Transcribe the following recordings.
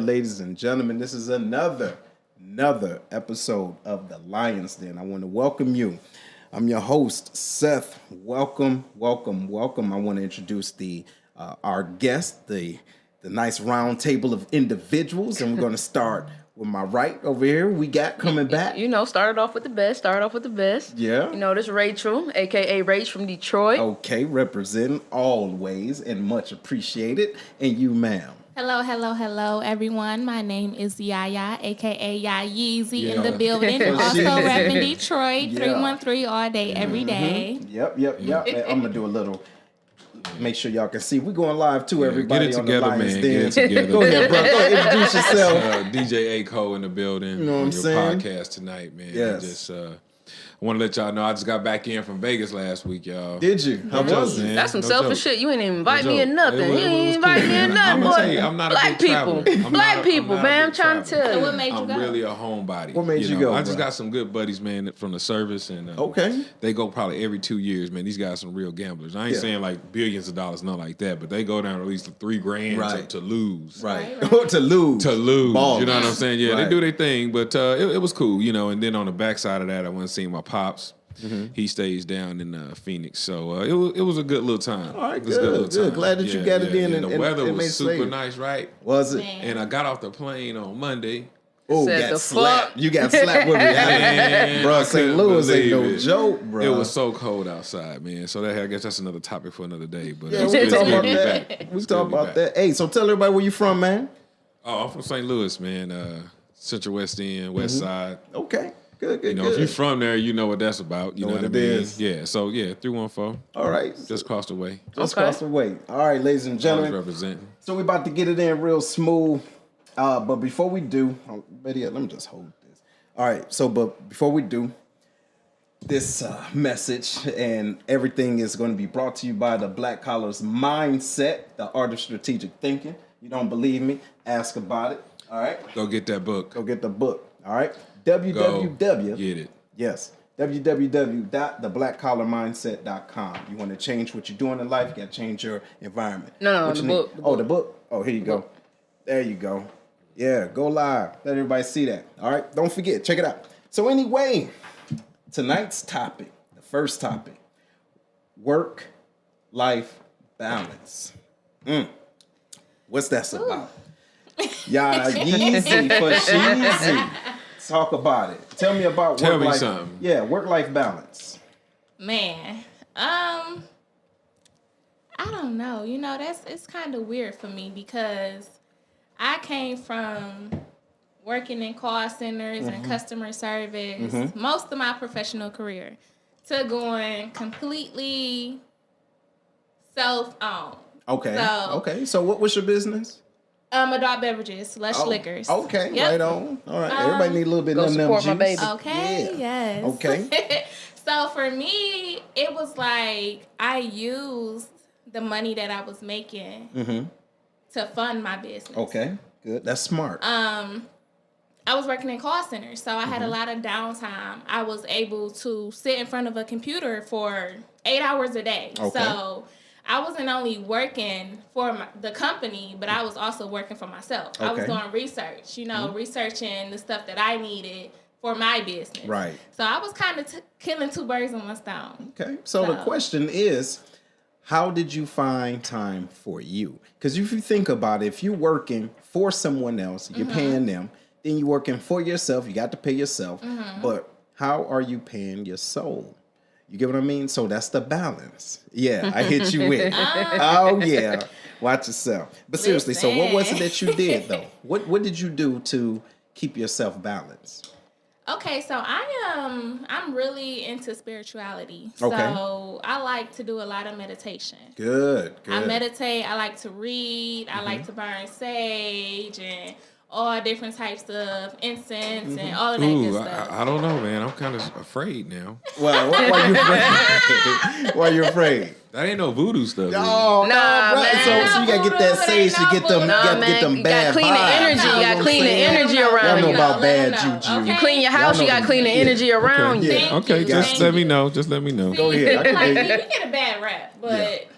ladies and gentlemen. This is another episode of the Lion's Den. I want to welcome you. I'm your host, Seth. Welcome. I want to introduce our guest, the nice round table of individuals, and we're going to start with my right over here. We got coming back. Started off with the best. Yeah. This is Rachel, a.k.a. Rach from Detroit. Okay, representing always and much appreciated. And you, ma'am. Hello, everyone. My name is Yaya, a.k.a. Ya Yeezy in the building. Also repping Detroit, 313 all day, every day. Yep. I'm going to do a little... Make sure y'all can see. We're going live too, everybody. Get it together, man. Get it together. Go ahead, bro. Go ahead, introduce yourself. DJ A-Ko in the building. You know what I'm saying? Podcast tonight, man. Yes. I want to let y'all know I just got back in from Vegas last week, y'all. Did you? How was it? That's some selfish shit. You ain't even invite me in nothing. You ain't invite me in nothing, boy. I'm not Black people, man. I'm trying to tell you. So what made you go? I'm really a homebody. What made you go, I just bro? got some good buddies, man, from the service, and Okay. they go probably every 2 years, man. These guys some real gamblers. I ain't saying like billions of dollars, nothing like that, but they go down at least $3,000 to lose. Right. to lose. Ball. You know what I'm saying? Yeah, Right. they do their thing, but it was cool, And then on the backside of that, I went and seen my pops. Mm-hmm. He stays down in Phoenix, so it was a good little time. All right, it was a good little time. Glad that you got it in. And the weather and was super safe. nice, right? Was it? Man. And I got off the plane on Monday. Oh, Said got the slapped. fuck? You got slapped with me. Man, Bro, I St. couldn't Louis ain't no believe it. joke, bro. It was so cold outside, man. So I guess that's another topic for another day. But Yeah, it's we good talk to about be that. back. We It's talk good to be about back. that. Hey, so tell everybody where you from, man. Oh, I'm from St. Louis, man. Central West End, West Side. Okay. Good. If you're from there, you know what that's about. You know what I it mean? is. Yeah. So 314, All right. just across the way. Just Okay. across the way. All right, ladies and Always gentlemen. representing. So we're about to get it in real smooth. But before we do, better yet, let me just hold this. All right. So, but before we do, this message and everything is going to be brought to you by the Black Collars Mindset, the art of strategic thinking. You don't believe me? Ask about it. All right. Go get that book. Go get the book. All right. Go www. get it. Yes. www.theblackcollarmindset.com. You want to change what you're doing in life, you got to change your environment. No, What the you book, need- the the book. Oh, here you go. There you go. Yeah, go live. Let everybody see that. All right. Don't forget. Check it out. So anyway, tonight's topic, the first topic, work-life balance. What's that about? Y'all Yeezy for Sheezy. Talk about it. Tell me about Tell me work-life. something. Yeah, work-life balance. Man, I don't know. It's kind of weird for me because I came from working in call centers and customer service most of my professional career to going completely self-owned. Okay. So- Okay. So what was your business? Adult beverages, Lush Liquors. Okay. Yep. Right on. All right. Everybody need a little bit Go of them support my juice. baby. Okay, Yeah. yes. Okay. So for me, it was like I used the money that I was making to fund my business. Okay. Good. That's smart. I was working in call centers, so I had a lot of downtime. I was able to sit in front of a computer for 8 hours a day. Okay. So I wasn't only working for the company, but I was also working for myself. I was Okay. doing research, researching the stuff that I needed for my business. Right. So I was kind of killing two birds in one stone. Okay. So the question is, how did you find time for you? Because if you think about it, if you're working for someone else, you're paying them, then you're working for yourself, you got to pay yourself. But how are you paying your soul? You get what I mean? So that's the balance. Yeah, I hit you with. Oh, yeah. Watch yourself. But seriously, so what was it that you did, though? What did you do to keep yourself balanced? Okay, so I'm really into spirituality. Okay. So I like to do a lot of meditation. Good. I meditate, I like to read, I like to burn sage and all different types of incense and all of that good stuff. I don't know, man. I'm kind of afraid now. Well, why you afraid? Why you afraid? That ain't no voodoo stuff. Oh, Nah, bro. man. So you gotta get that sage to get them, get them you bad gotta clean the vibes. energy. You know gotta what clean the I'm saying? energy Y'all around know you. about bad Let 'em know, juju. okay? You clean your house, Y'all you know gotta clean the yeah. energy around you. Yeah. Okay, you, just thank let me you. know. Just let me know. Go ahead. I can Like, dig you it. get a bad rap, but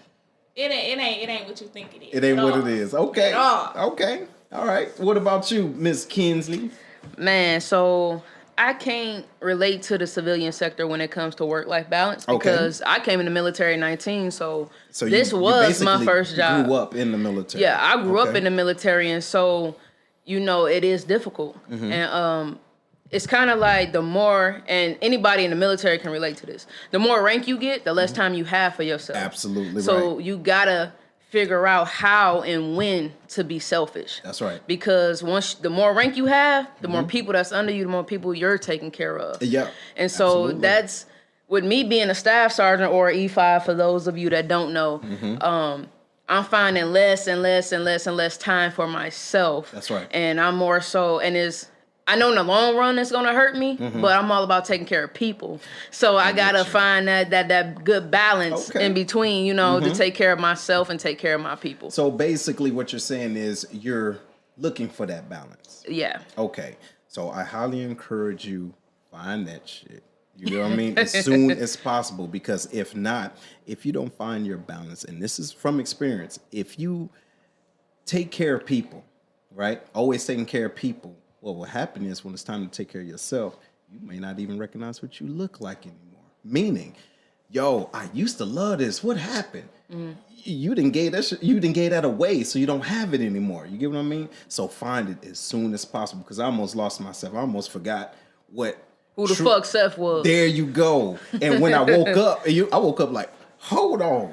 Yeah. it ain't what you think it is. It ain't at what all. it is. Okay. At all. Okay. All right. What about you, Miss Kinsley? Man, so I can't relate to the civilian sector when it comes to work-life balance because I came in the military at 19, so this was my first job. Grew up in the military. Yeah, I grew up in the military, and so it is difficult, and it's kind of like the more, and anybody in the military can relate to this. The more rank you get, the less time you have for yourself. Absolutely. So you gotta figure out how and when to be selfish. That's right. Because the more rank you have, the more people that's under you, the more people you're taking care of. Yeah. And so that's, with me being a staff sergeant or E5, for those of you that don't know, I'm finding less and less and less and less time for myself. That's right. And I'm more so, I know in the long run it's gonna hurt me, but I'm all about taking care of people. So I gotta find that good balance in between, to take care of myself and take care of my people. So basically what you're saying is you're looking for that balance. Yeah. Okay. So I highly encourage you, find that shit. You know what I mean? As soon as possible, because if not, if you don't find your balance, and this is from experience, if you take care of people, right? Always taking care of people, what will happen is when it's time to take care of yourself, you may not even recognize what you look like anymore. Meaning, yo, I used to love this. What happened? You didn't gave that away, so you don't have it anymore. You get what I mean? So find it as soon as possible, because I almost lost myself. I almost forgot who the fuck Seth was. There you go. And when I woke up, I woke up like, hold on.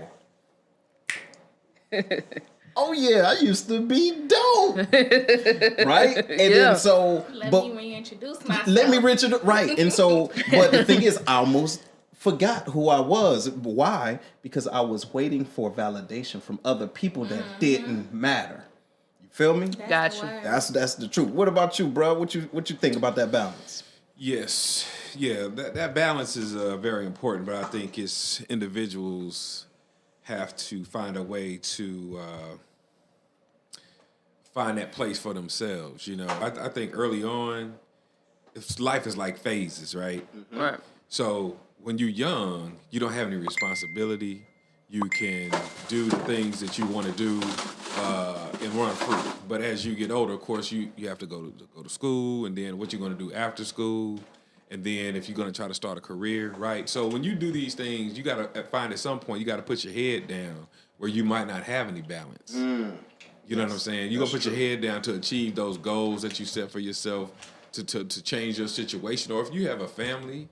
Oh yeah, I used to be dope, right? And then so, let me reintroduce myself. Right? And so, but the thing is, I almost forgot who I was. Why? Because I was waiting for validation from other people that didn't matter. You feel me? Gotcha. That's the truth. What about you, bro? What you think about that balance? Yes, yeah, that balance is very important, but I think it's individuals have to find a way to find that place for themselves. I think early on, life is like phases, right? Right. So when you're young, you don't have any responsibility. You can do the things that you want to do and run free. But as you get older, of course, you have to go to school, and then what you're going to do after school, and then if you're going to try to start a career, right? So when you do these things, you got to find at some point, you got to put your head down where you might not have any balance. You know what I'm saying? You're going to put your head down to achieve those goals that you set for yourself, to change your situation. Or if you have a family,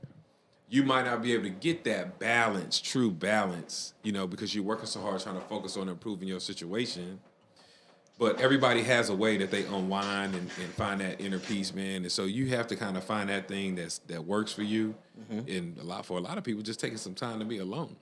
you might not be able to get that balance, true balance, because you're working so hard trying to focus on improving your situation. But everybody has a way that they unwind and find that inner peace, man. And so you have to kind of find that thing that works for you. And for a lot of people, just taking some time to be alone.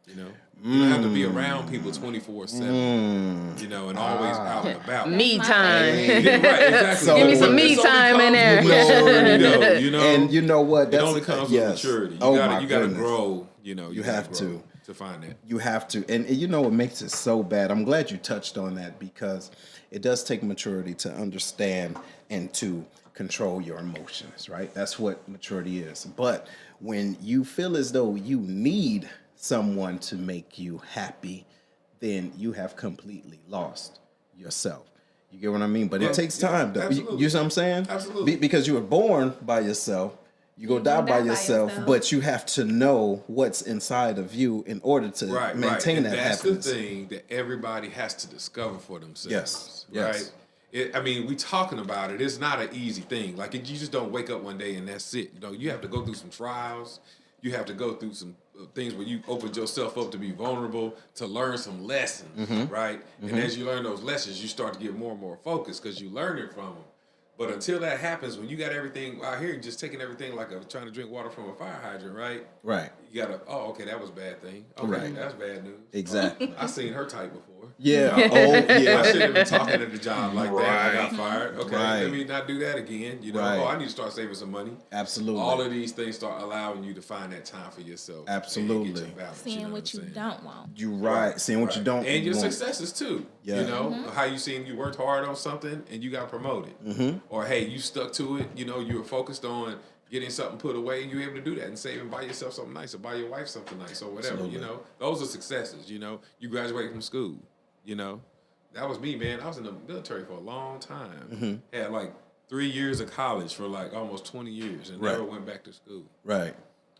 You don't have to be around people 24/7. And always out and about. Me time. Yeah, right, exactly. Give me some me time in there. And you know what? It only comes with maturity. You gotta grow. You have to find that. You have to, and what makes it so bad. I'm glad you touched on that, because it does take maturity to understand and to control your emotions. Right? That's what maturity is. But when you feel as though you need someone to make you happy, then you have completely lost yourself. You get what I mean? But it takes time. You see what I'm saying? Absolutely. Because you were born by yourself. You're going to die by yourself, but you have to know what's inside of you in order to maintain that happiness. That's the thing that everybody has to discover for themselves. Yes. Right? We talking about it. It's not an easy thing. Like, you just don't wake up one day and that's it. You have to go through some trials. You have to go through some things where you opened yourself up to be vulnerable, to learn some lessons, right? And as you learn those lessons, you start to get more and more focused because you learn it from them. But until that happens, when you got everything out here, just taking everything like trying to drink water from a fire hydrant, right? Right. You gotta, okay, that was a bad thing. Okay, Right. that's bad news. Exactly. I seen her type before. Yeah. I shouldn't have been talking at the job like that. I got fired. Okay, Right. let me not do that again. Right. I need to start saving some money. Absolutely. All of these things start allowing you to find that time for yourself. Absolutely. And get your balance, Seeing what you I'm saying? don't want. You right. Seeing what you don't And your want. successes too. Yeah. How you seen you worked hard on something and you got promoted. Or hey, you stuck to it, you were focused on getting something put away, and you were able to do that and save and buy yourself something nice or buy your wife something nice or whatever. Absolutely. Those are successes. You graduated from school, That was me, man. I was in the military for a long time. Had like 3 years of college for like almost 20 years and never went back to school. Right.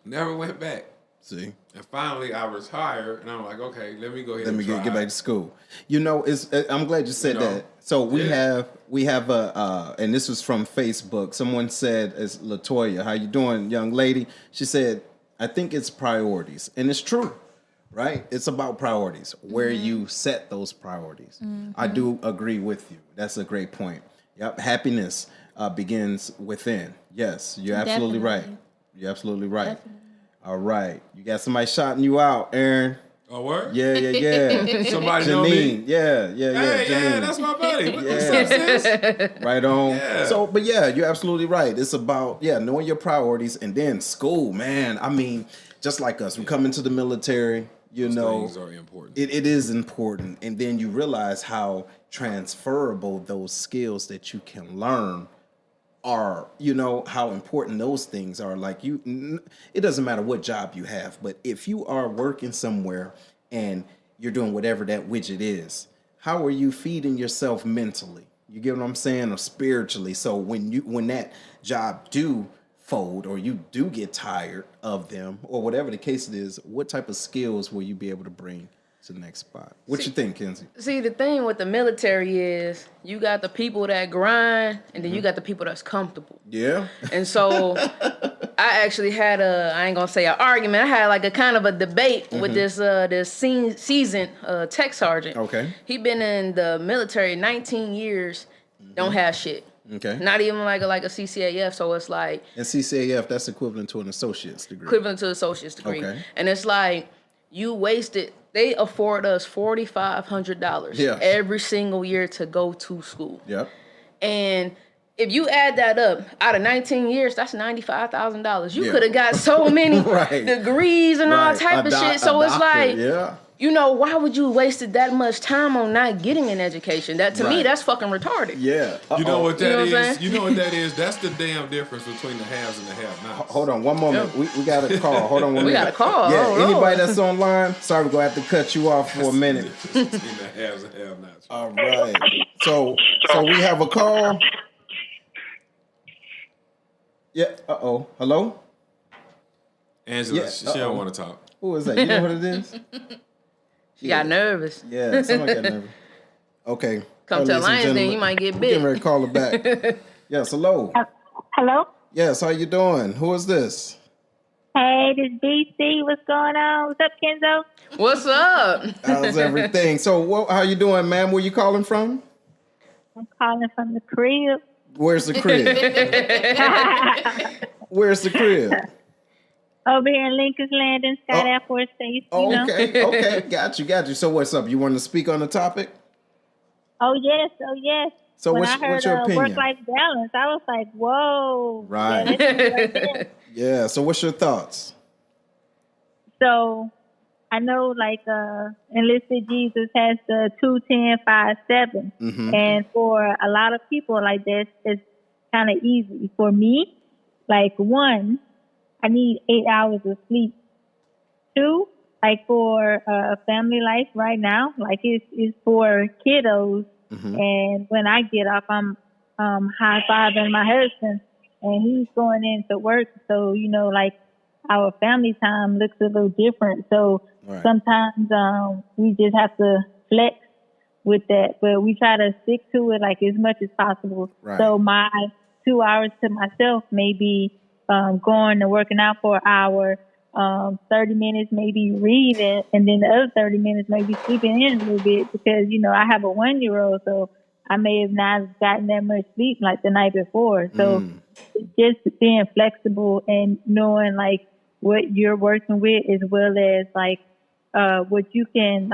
Never went back. See? And finally I retired and I'm like, okay, let me go ahead and get back to school. You know, I'm glad you said that. So we have a and this was from Facebook. Someone said, "It's Latoya, how you doing, young lady?" She said, "I think it's priorities," and it's true, right? It's about priorities, where you set those priorities. I do agree with you. That's a great point. Yep, happiness begins within. Yes, you're absolutely right. You're absolutely right. Definitely. All right, you got somebody shouting you out, Aaron. Oh, what? Yeah. Somebody Janine. know me? Yeah. Hey, Janine. that's my buddy. What's up, sis? Right on. Yeah. So, but yeah, you're absolutely right. It's about, knowing your priorities, and then school, man. I mean, just like us, we come into the military, Those things are important. It is important. And then you realize how transferable those skills that you can learn are, how important those things are. Like it doesn't matter what job you have, but if you are working somewhere and you're doing whatever that widget is, how are you feeding yourself mentally? You get what I'm saying? Or spiritually. So when that job do fold, or you do get tired of them, or whatever the case it is, what type of skills will you be able to bring to the next spot? What you think, Kenzie? See, the thing with the military is you got the people that grind, and then you got the people that's comfortable. Yeah. And so I actually had I ain't gonna say an argument. I had like a kind of a debate with this seasoned tech sergeant. Okay. He been in the military 19 years, don't have shit. Okay. Not even like a CCAF. So it's like, and CCAF, that's equivalent to an associate's degree. Equivalent to an associate's degree. Okay. And it's like, you wasted. They afford us $4,500 every single year to go to school. Yep. And if you add that up, out of 19 years, that's $95,000. You could have got so many degrees and all type of shit. So it's like, why would you wasted that much time on not getting an education? That to me, that's fucking retarded. Yeah. You know what that is? You know what that is? That's the damn difference between the haves and the have-nots. Hold on one moment. Yeah. We got a call. Hold on one minute. We got a call. Yeah. Anybody that's online, sorry, we're going to have to cut you off for a minute. Between the haves and have-nots. All right. So we have a call. Yeah. Hello? Angela, she don't want to talk. Who is that? You know what it is? She got nervous. Yeah, someone got nervous. Okay. Come to Lions, then you might get bit. Getting ready to call her back. Yes, hello. Hello? Yes, how you doing? Who is this? Hey, this BC. What's going on? What's up, Kenzo? What's up? How's everything? So, how you doing, ma'am? Where you calling from? I'm calling from the crib. Where's the crib? Where's the crib? Over here in Lincoln's Landing, Scott Air Force Base. Okay. Got you. So what's up? You want to speak on the topic? Oh, yes. So when what's your opinion? Work-life balance, I was like, whoa. Right. Yeah, so what's your thoughts? So I know Enlisted Jesus has the 2-10-5-7. Mm-hmm. And for a lot of people like this, it's kind of easy. For me, one, I need 8 hours of sleep. 2, for family life right now, it's for kiddos. Mm-hmm. And when I get up, I'm high-fiving my husband, and he's going into work. So, our family time looks a little different. So sometimes we just have to flex with that. But we try to stick to it as much as possible. Right. So my 2 hours to myself may be going and working out for an hour, 30 minutes maybe reading, and then the other 30 minutes maybe sleeping in a little bit because, I have a 1-year-old, so I may have not gotten that much sleep the night before. So just being flexible and knowing what you're working with as well as what you can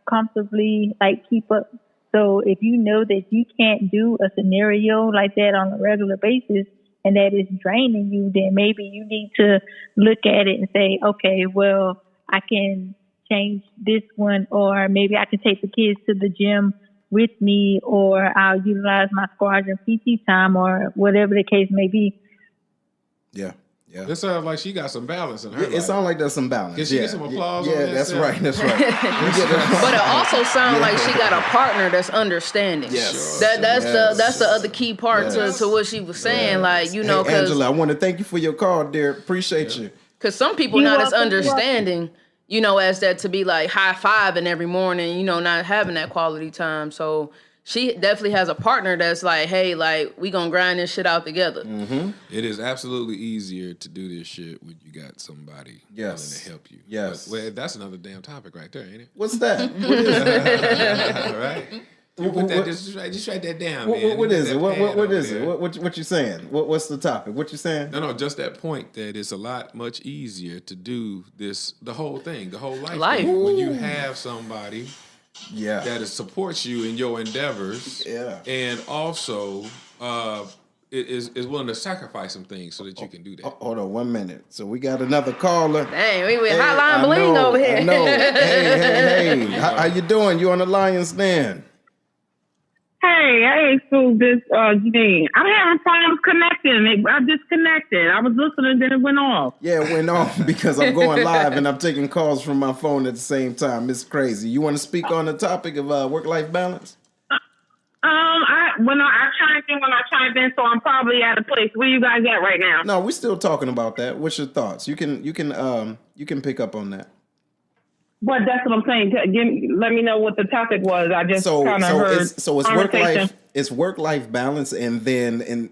comfortably keep up. So if you know that you can't do a scenario like that on a regular basis, and that is draining you, then maybe you need to look at it and say, okay, well, I can change this one, or maybe I can take the kids to the gym with me, or I'll utilize my squadron PT time, or whatever the case may be. Yeah. Yeah. It sounds like she got some balance in her life. It sounds like there's some balance. Can she get some applause on Yeah, that, that's Sarah? right. That's right. You get that- But it also sounds like she got a partner that's understanding. Yes. That's the other key part to what she was saying. Like, you know, Hey, because Angela, I want to thank you for your call, dear. Appreciate you. some people You're not as welcome. understanding, you know, as that to be like high fiving every morning, you know, not having that quality time. So she definitely has a partner that's like, hey, like, we gonna grind this shit out together. It is absolutely easier to do this shit when you got somebody willing to help you. Yes. But, well, that's another damn topic right there, ain't it? What's that? What is that? All right. You put that, just write that down, man. What is That it? What pad is over it? there. What you saying? What's the topic? What you saying? No, just that point that it's a lot much easier to do this, the whole thing, the whole life. Life. When you have somebody Yeah. that supports you in your endeavors, Yeah. and also is willing to sacrifice some things so that you can do that. Hold on 1 minute. So we got another caller. Dang, we with Hey, Hotline I Bling know, over here. I know. Hey. How you doing? You on the Lions Den? Hey, so this Janine, I'm having problems connecting. I disconnected. I was listening, then it went off. Yeah, it went off because I'm going live and I'm taking calls from my phone at the same time. It's crazy. You want to speak on the topic of work-life balance? I chimed in, so I'm probably at a place. Where you guys at right now? No, we're still talking about that. What's your thoughts? You can pick up on that. But that's what I'm saying. Let me know what the topic was. I just kind of heard. It's work life balance, and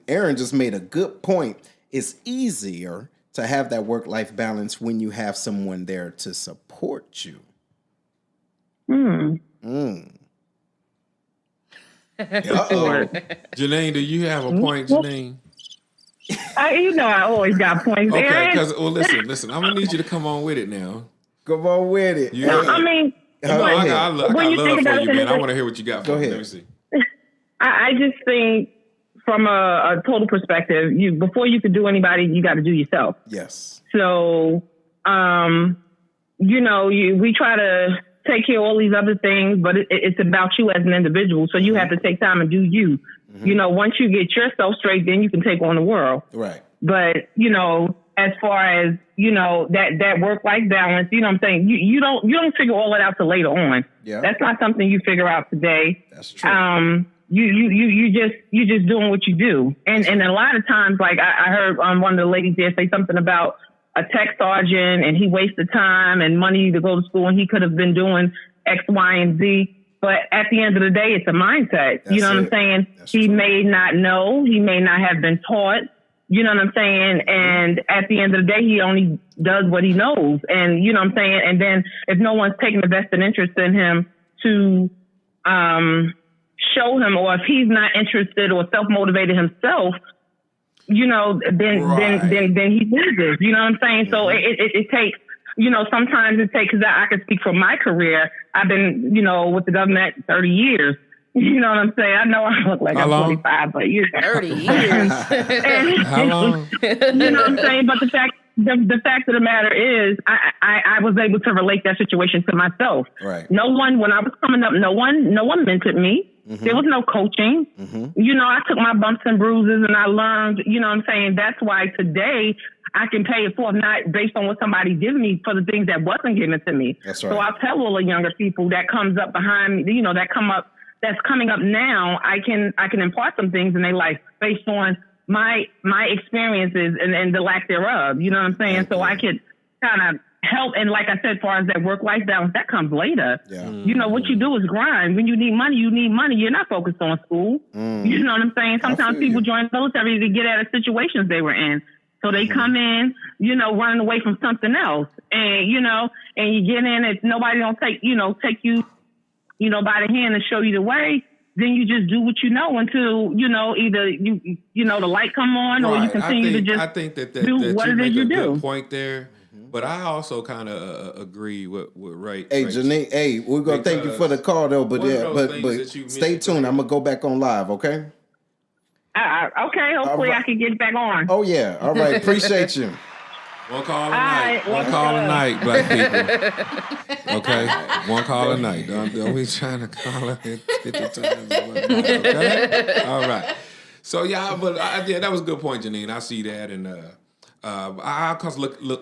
Aaron just made a good point. It's easier to have that work life balance when you have someone there to support you. Uh-oh. Janine, do you have a point, Janine? I always got points. Okay, Aaron. because listen, I'm gonna need you to come on with it now. Come on with it. You No, know, I mean, I got when you love think for about you, it, man. I want to hear what you got for Go me. ahead. Let me see. I just think from a total perspective, before you could do anybody, you got to do yourself. Yes. So, we try to take care of all these other things, but it's about you as an individual. So you have to take time and do you. You know, once you get yourself straight, then you can take on the world. Right. But, as far as, that work-life balance, you know what I'm saying? You don't figure all that out till later on. Yeah. That's not something you figure out today. That's true. You just doing what you do. And a lot of times, like I heard one of the ladies there say something about a tech sergeant and he wasted time and money to go to school and he could have been doing X, Y, and Z. But at the end of the day, it's a mindset. You know what I'm saying? He may not know. He may not have been taught. You know what I'm saying? And at the end of the day, he only does what he knows. And you know what I'm saying? And then if no one's taking the vested interest in him to show him, or if he's not interested or self-motivated himself, then he loses. You know what I'm saying? So it takes, sometimes it takes, because I can speak from my career. I've been, with the government 30 years. You know what I'm saying? I know I look like I'm 45, but 30 years. How long? You know what I'm saying? But the fact of the matter is, I was able to relate that situation to myself. Right. No one, when I was coming up, no one mentored me. Mm-hmm. There was no coaching. Mm-hmm. I took my bumps and bruises and I learned, you know what I'm saying? That's why today I can pay it forward, not based on what somebody did me, for the things that wasn't given to me. That's right. So I'll tell all the younger people that comes up behind me, that's coming up now, I can impart some things in their life based on my experiences and the lack thereof. You know what I'm saying? Okay. So I could kind of help. And like I said, as far as that work-life balance, that comes later. Yeah. What you do is grind. When you need money, you need money. You're not focused on school. You know what I'm saying? Sometimes people join the military to get out of situations they were in. So they come in, running away from something else. And, and you get in, if nobody don't take you, by the hand and show you the way, then you just do what you know until, either the light come on, or you continue to just do what it is you do. Good point there. But I also kind of agree with Ray. Hey, Janine, we're going to thank you for the call, though, but stay tuned. I'm going to go back on live, okay? Okay, hopefully I can get back on. Oh, yeah. All right, appreciate you. One call a night. One call a night, black people. Okay? One call a night. Don't be trying to call it 50 times. Okay? All right. So, that was a good point, Janine. I see that. And I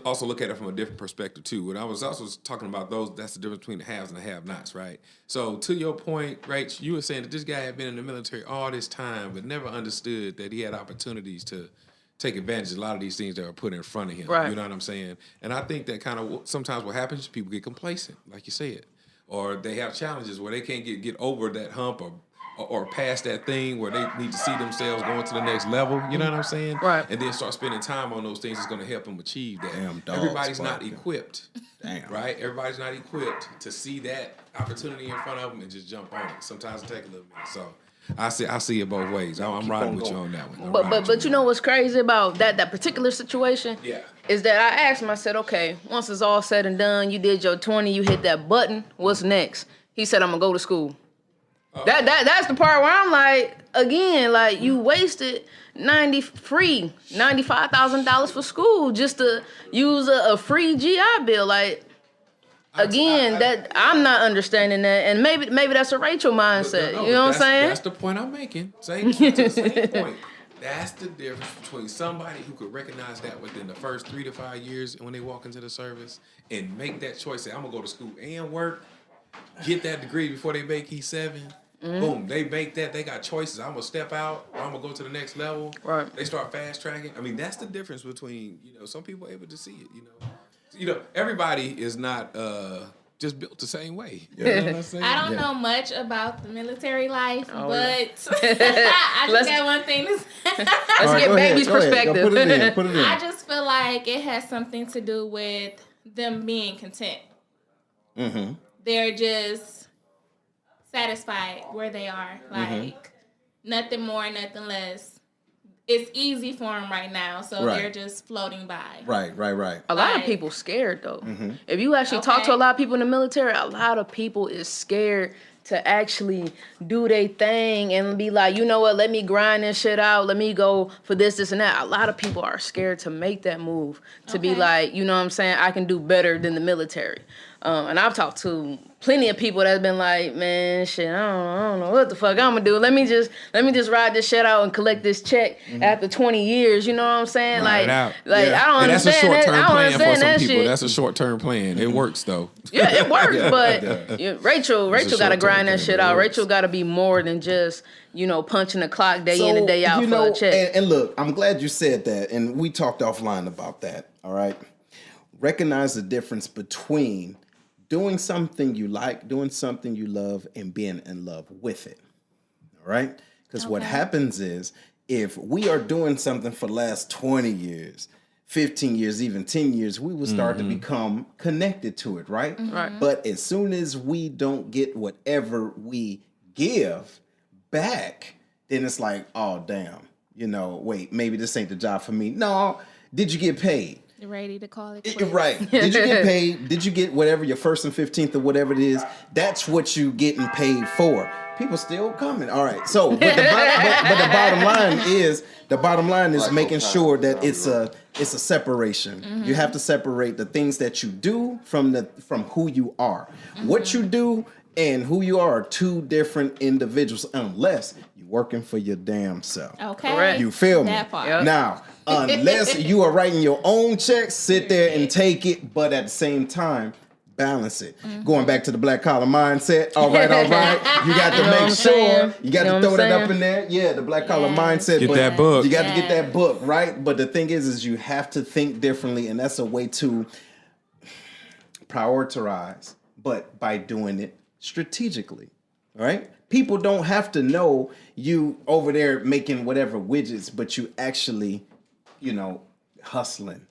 also look at it from a different perspective too. When I was also talking about those, that's the difference between the haves and the have-nots, right? So to your point, Rach, you were saying that this guy had been in the military all this time, but never understood that he had opportunities to take advantage of a lot of these things that are put in front of him. Right. You know what I'm saying? And I think that kind of sometimes what happens is people get complacent, like you said, or they have challenges where they can't get over that hump or past that thing where they need to see themselves going to the next level. You know what I'm saying? Right. And then start spending time on those things that's going to help them achieve that. Damn dogs Everybody's not barking. equipped. Damn. Right? Everybody's not equipped to see that opportunity in front of them and just jump on it. Sometimes it takes a little minute. So I see it both ways. I'm riding with you on that one. But you know what's crazy about that particular situation? Yeah. Is that I asked him, I said, okay, once it's all said and done, you did your 20, you hit that button, what's next? He said, I'm gonna go to school. That's the part where I'm like, again, like you wasted $95,000 for school just to use a free GI Bill. Like, again, that I'm not understanding that, and maybe that's a Rachel mindset. No, you know what I'm saying? That's the point I'm making. Same point. That's the difference between somebody who could recognize that within the first 3 to 5 years when they walk into the service and make that choice. Say, I'm gonna go to school and work, get that degree before they make E7. Boom, they make that. They got choices. I'm gonna step out, or I'm gonna go to the next level. Right. They start fast tracking. I mean, that's the difference between some people are able to see it. Everybody is not just built the same way. You know what I'm saying? I don't know much about the military life, but yeah. I just got one thing to say. Let's get baby's perspective. Put it in. I just feel like it has something to do with them being content. Mm-hmm. They're just satisfied where they are. Like, nothing more, nothing less. It's easy for them right now, so Right. they're just floating by. Right. A lot of Right. people scared though. If you actually talk to a lot of people in the military, a lot of people is scared to actually do their thing and be like, you know what, let me grind this shit out. Let me go for this, and that. A lot of people are scared to make that move, to be like, you know what I'm saying, I can do better than the military. And I've talked to plenty of people that's been like, man, shit, I don't know what the fuck I'm gonna do. Let me just ride this shit out and collect this check after 20 years. You know what I'm saying? Right like, out. I don't And that's a understand that. short-term I don't plan for understand some that people. shit. That's a short-term plan. It works though. Yeah, it works, but Rachel got to short-term grind that thing, shit but it out. works. Rachel got to be more than just, punching the clock day in and day out for a check. And look, I'm glad you said that, and we talked offline about that. All right, recognize the difference between doing something you like, doing something you love, and being in love with it. All right, because what happens is if we are doing something for the last 20 years, 15 years, even 10 years, we will start to become connected to it, right? Right. But as soon as we don't get whatever we give back, then it's like, oh, damn, wait, maybe this ain't the job for me. No, did you get paid? You're ready to call it quits. Right. Did you get paid? Did you get whatever, your first and 15th or whatever it is? That's what you getting paid for. People still coming. All right. So, but the bottom line is making sure that it's a separation. You have to separate the things that you do from who you are. What you do and who you are two different individuals, unless you're working for your damn self. Okay. Correct. You feel me? That part. Yep. Now, unless you are writing your own checks, sit there and take it, but at the same time, balance it. Going back to the black collar mindset. All right. You got to make sure. You got to throw that up in there. Yeah, the black collar mindset. Get but that book. You got to get that book, right? But the thing is you have to think differently, and that's a way to prioritize, but by doing it strategically. All right? People don't have to know you over there making whatever widgets, but you actually, hustling,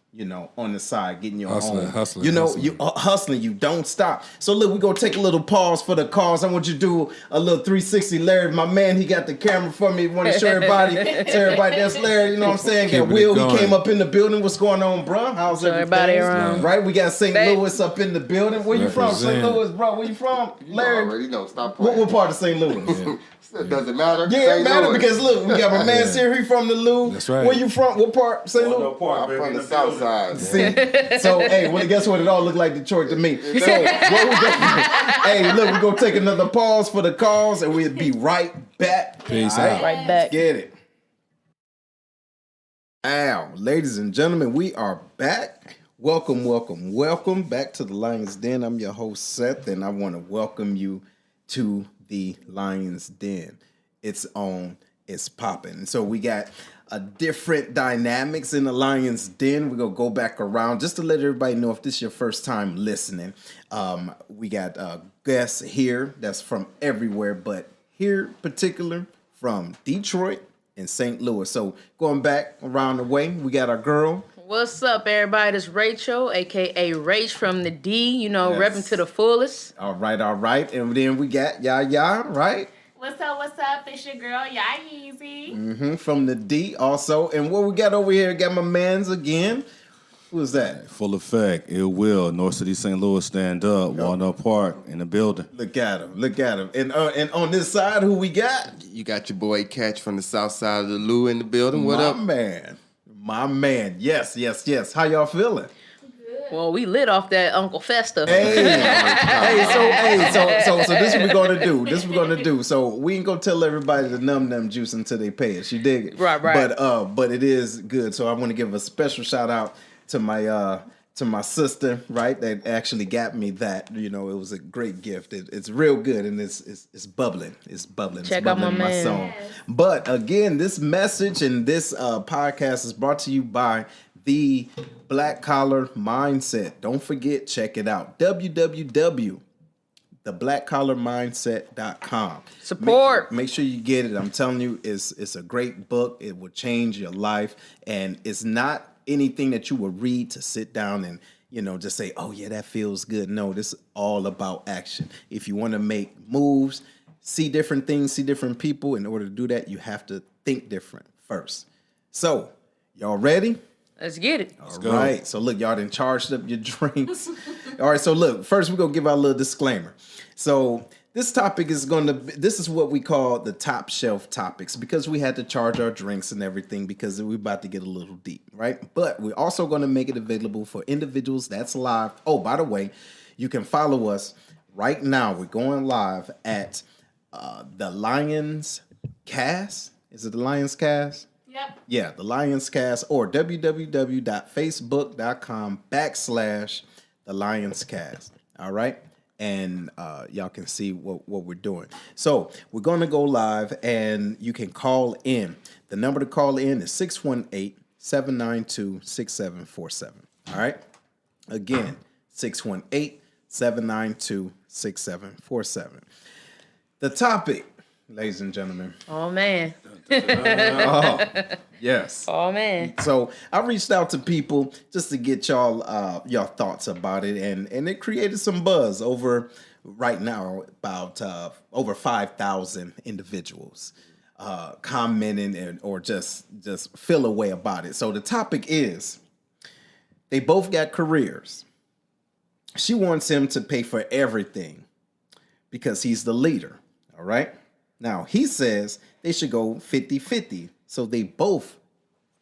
on the side, getting your Hustling, own. hustling. You hustling, you don't stop. So look, we're going to take a little pause for the calls. I want you to do a little 360. Larry, my man, he got the camera for me. Want to show everybody, that's Larry, you know what I'm saying? Keep Got it Will, he going. came up in the building. What's going on, bro? How's Show everything? everybody around. Right, we got St. Babe. Louis up in the building. Where you from, St. Represent. Louis, bro? Where you from, Larry? already know. Stop playing. What part of St. Louis? It doesn't matter. Yeah, it St. matter Louis. because look, we got my man Siri, he from the Lou. That's right. Where you from? What part? St. Louis? I'm from the south side. See? So, hey, well, guess what? It all looked like Detroit to me. So, hey, look, we're going to take another pause for the calls, and we'll be right back. Peace All out. Right back. Get it. Ow, ladies and gentlemen, we are back. Welcome back to the Lion's Den. I'm your host, Seth, and I want to welcome you to the Lion's Den. It's on, it's popping. So we got different dynamics in the Lion's Den. We're going to go back around just to let everybody know if this is your first time listening. We got guests here that's from everywhere, but here particular from Detroit and St. Louis. So going back around the way, we got our girl. What's up, everybody? It's Rachel, aka Rach from the D. You know, Yes. repping to the fullest. All right. And then we got Yaya, right? What's up? It's your girl, Yeezy. From the D also. And what we got over here, got my mans again. Who is that? Full effect, Ill Will, North City, St. Louis, stand up, Walnut Park in the building. Look at him. And on this side, who we got? You got your boy Catch from the south side of the Lou in the building. What up? My man. Yes. How y'all feeling? Well, we lit off that Uncle Festa. So this is what we're gonna do. So we ain't gonna tell everybody to numb juice until they pay us. You dig it? Right. But it is good. So I want to give a special shout out to my sister, right? That actually got me that. You know, it was a great gift. It's real good and it's bubbling. It's bubbling. Check it's out bubbling my in man. soul. But again, this message and this podcast is brought to you by the Black Collar Mindset. Don't forget, check it out. www.theblackcollarmindset.com. Support. Make sure you get it. I'm telling you, it's a great book. It will change your life, and it's not anything that you will read to sit down and just say, oh yeah, that feels good. No, this is all about action. If you want to make moves, see different things, see different people, in order to do that, you have to think different first. So, y'all ready? Let's get it. All right. So look, y'all done charged up your drinks. All right. So look, first we're going to give our little disclaimer. So this topic is this is what we call the top shelf topics, because we had to charge our drinks and everything because we're about to get a little deep, right? But we're also going to make it available for individuals that's live. Oh, by the way, you can follow us right now. We're going live at the Lions Cast. Is it the Lions Cast? Yep. Yeah, the Lions Cast, or www.facebook.com/the Lions Cast. All right. And y'all can see what we're doing. So we're going to go live and you can call in. The number to call in is 618-792-6747. All right. Again, 618-792-6747. The topic, ladies and gentlemen. Oh, man. Yes. Oh, man. So I reached out to people just to get y'all your thoughts about it, and it created some buzz over right now about over 5,000 individuals commenting or just feel a way about it. So the topic is, they both got careers. She wants him to pay for everything because he's the leader. All right. Now he says they should go 50-50 so they both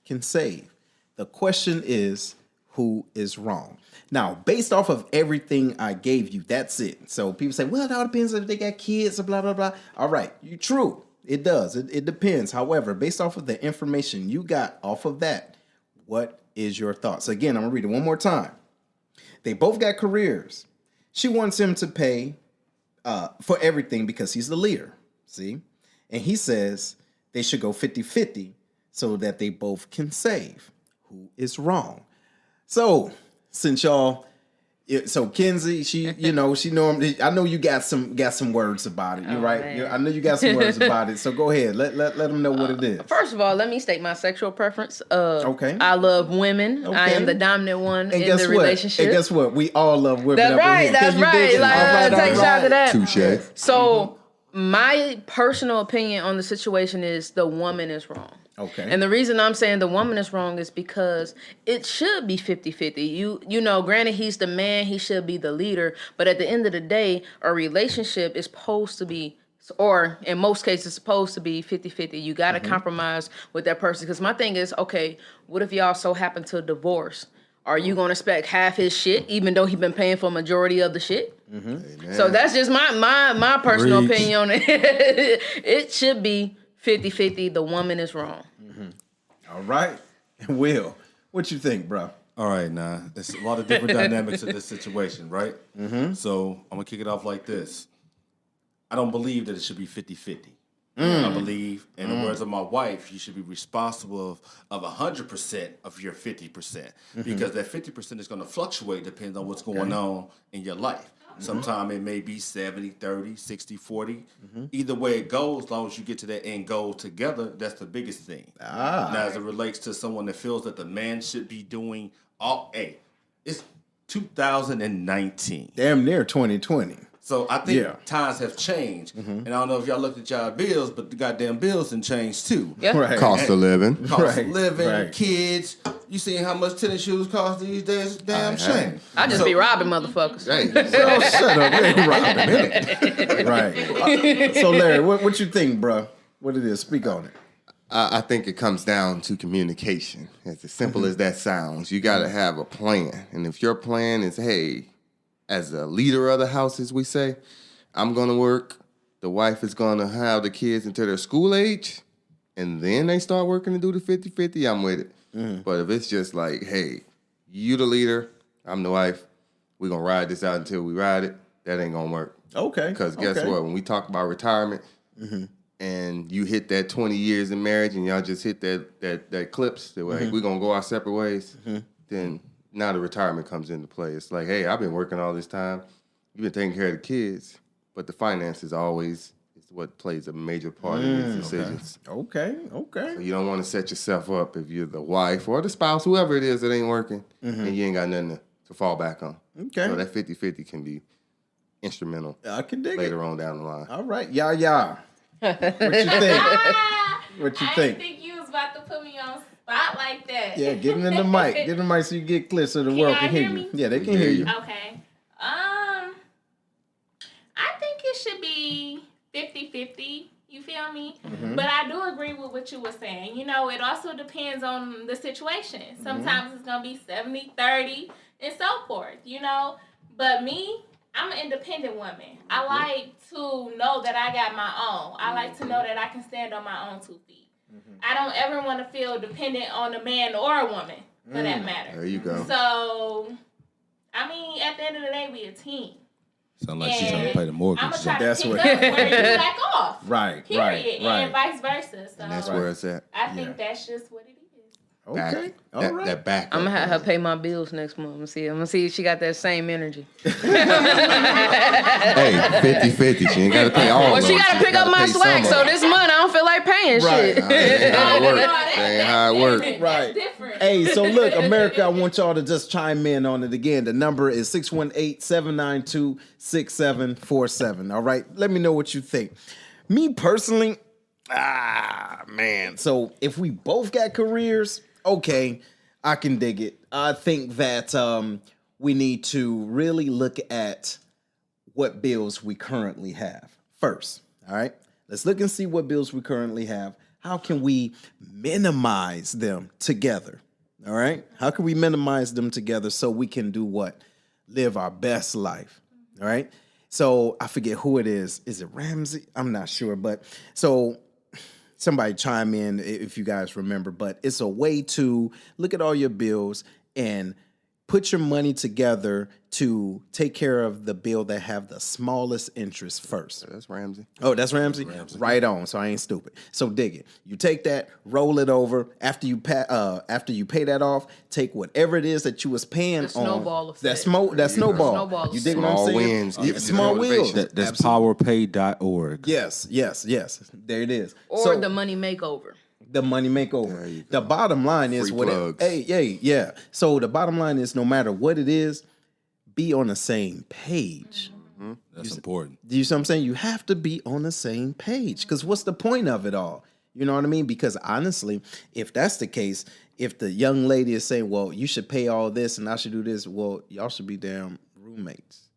can save. The question is, who is wrong? Now, based off of everything I gave you, that's it. So people say, well, it all depends if they got kids or blah, blah, blah. All right, you're true. It does. It depends. However, based off of the information you got off of that, what is your thoughts? Again, I'm going to read it one more time. They both got careers. She wants him to pay for everything because he's the leader. See? And he says they should go 50-50 so that they both can save. Who is wrong? So, since y'all, so Kenzie, she normally, I know you got some words about it. You're right. I know you got some words about it. So go ahead. Let them know what it is. First of all, let me state my sexual preference. Okay. I love women. Okay. I am the dominant one And in guess the what? relationship. And guess what? We all love women. That's up in right. here. That's Can you dig right. it? Like, All right, take a shot to that. Touche. So my personal opinion on the situation is the woman is wrong. Okay. And the reason I'm saying the woman is wrong is because it should be 50-50. You know, granted, he's the man, he should be the leader, but at the end of the day, a relationship is supposed to be, or in most cases, supposed to be 50-50. You got to compromise with that person. Because my thing is, okay, what if y'all so happen to divorce? Are you going to expect half his shit, even though he's been paying for a majority of the shit? Mm-hmm. So that's just my personal opinion on it. It should be 50-50. The woman is wrong. Mm-hmm. All right. Will, what you think, bro? All right, now there's a lot of different dynamics in this situation, right? Mm-hmm. So I'm gonna kick it off like this. I don't believe that it should be 50-50. I believe, in the words of my wife, you should be responsible of 100% of your 50%, because that 50% is going to fluctuate depending on what's going on in your life. Sometimes it may be 70, 30, 60, 40. Either way it goes, as long as you get to that end goal together, that's the biggest thing. Now, as it relates to someone that feels that the man should be doing all, it's 2019. Damn near 2020. So I think times have changed. And I don't know if y'all looked at y'all bills, but the goddamn bills done changed too. Yeah. Right. Cost of living. Cost of living, right. kids. You see how much tennis shoes cost these days? Damn shame. I just be robbing motherfuckers. Hey, Oh, shut up. We ain't robbing it. Right. So, Larry, what you think, bro? What it is? Speak on it. I think it comes down to communication. It's as simple as that sounds. You got to have a plan. And if your plan is, hey, as a leader of the house, as we say, I'm going to work. The wife is going to have the kids until they're school age. And then they start working to do the 50-50, I'm with it. But if it's just like, hey, you the leader, I'm the wife, we're going to ride this out until we ride it, that ain't going to work. Okay. Because guess what? When we talk about retirement and you hit that 20 years in marriage and y'all just hit that clips, that like, we're going to go our separate ways, then now the retirement comes into play. It's like, hey, I've been working all this time. You've been taking care of the kids. But the finances always is what plays a major part in these decisions. Okay. So you don't want to set yourself up if you're the wife or the spouse, whoever it is that ain't working, and you ain't got nothing to fall back on. Okay. So that 50-50 can be instrumental I can dig later on down the line. All right. Yeah. What you think? What you I think? didn't think you was about to put me on spot like that. Yeah, get in the mic. Get in the mic so you get clear so the world y'all can hear hear you. me? Yeah, they can hear you. Okay. I think it should be 50-50. You feel me? But I do agree with what you were saying. You know, it also depends on the situation. Sometimes it's going to be 70-30 and so forth, you know. But me, I'm an independent woman. I like to know that I got my own. I like to know that I can stand on my own 2 feet. I don't ever want to feel dependent on a man or a woman, for that matter. There you go. So, I mean, at the end of the day, we a team. Sound like she's trying to pay the mortgage. I'm gonna try That's to pick what- up where you back off. Right. Period. And vice versa. So And that's where it's at. I think that's just what it is. Okay. All that, right. that back. I'm gonna have her pay my bills next month. I'm gonna see if she got that same energy. Hey, 50-50. She ain't got to pay all Well, of she it. gotta pick up my pay slack, some so of it. this month I don't feel like paying Right. shit. That ain't how it work. That ain't how it work. Right. That's different. Hey, so look, America, I want y'all to just chime in on it again. The number is 618-792-6747. All right. Let me know what you think. Me personally, man. So if we both got careers, okay, I can dig it. I think that we need to really look at what bills we currently have first. All right. Let's look and see what bills we currently have. How can we minimize them together? All right. How can we minimize them together so we can do what? Live our best life. All right. So I forget who it is. Is it Ramsey? I'm not sure. But so somebody chime in if you guys remember. But it's a way to look at all your bills and put your money together to take care of the bill that have the smallest interest first. That's Ramsey. Oh, that's Ramsey? Right on. So I ain't stupid. So dig it. You take that, roll it over. After you pay that off, take whatever it is that you was paying The snowball on. effect. That snowball. Snowball You dig what Small I'm saying? wins. Yeah, small wins. That's Absolutely. powerpay.org. Yes. There it is. Or So, the money makeover. the money makeover. The bottom line is Free what plugs. yeah. So the bottom line is no matter what it is, be on the same page. That's important. Do you see what I'm saying? You have to be on the same page. Because what's the point of it all? You know what I mean? Because honestly, if that's the case, if the young lady is saying, well, you should pay all this and I should do this, well, y'all should be damn roommates.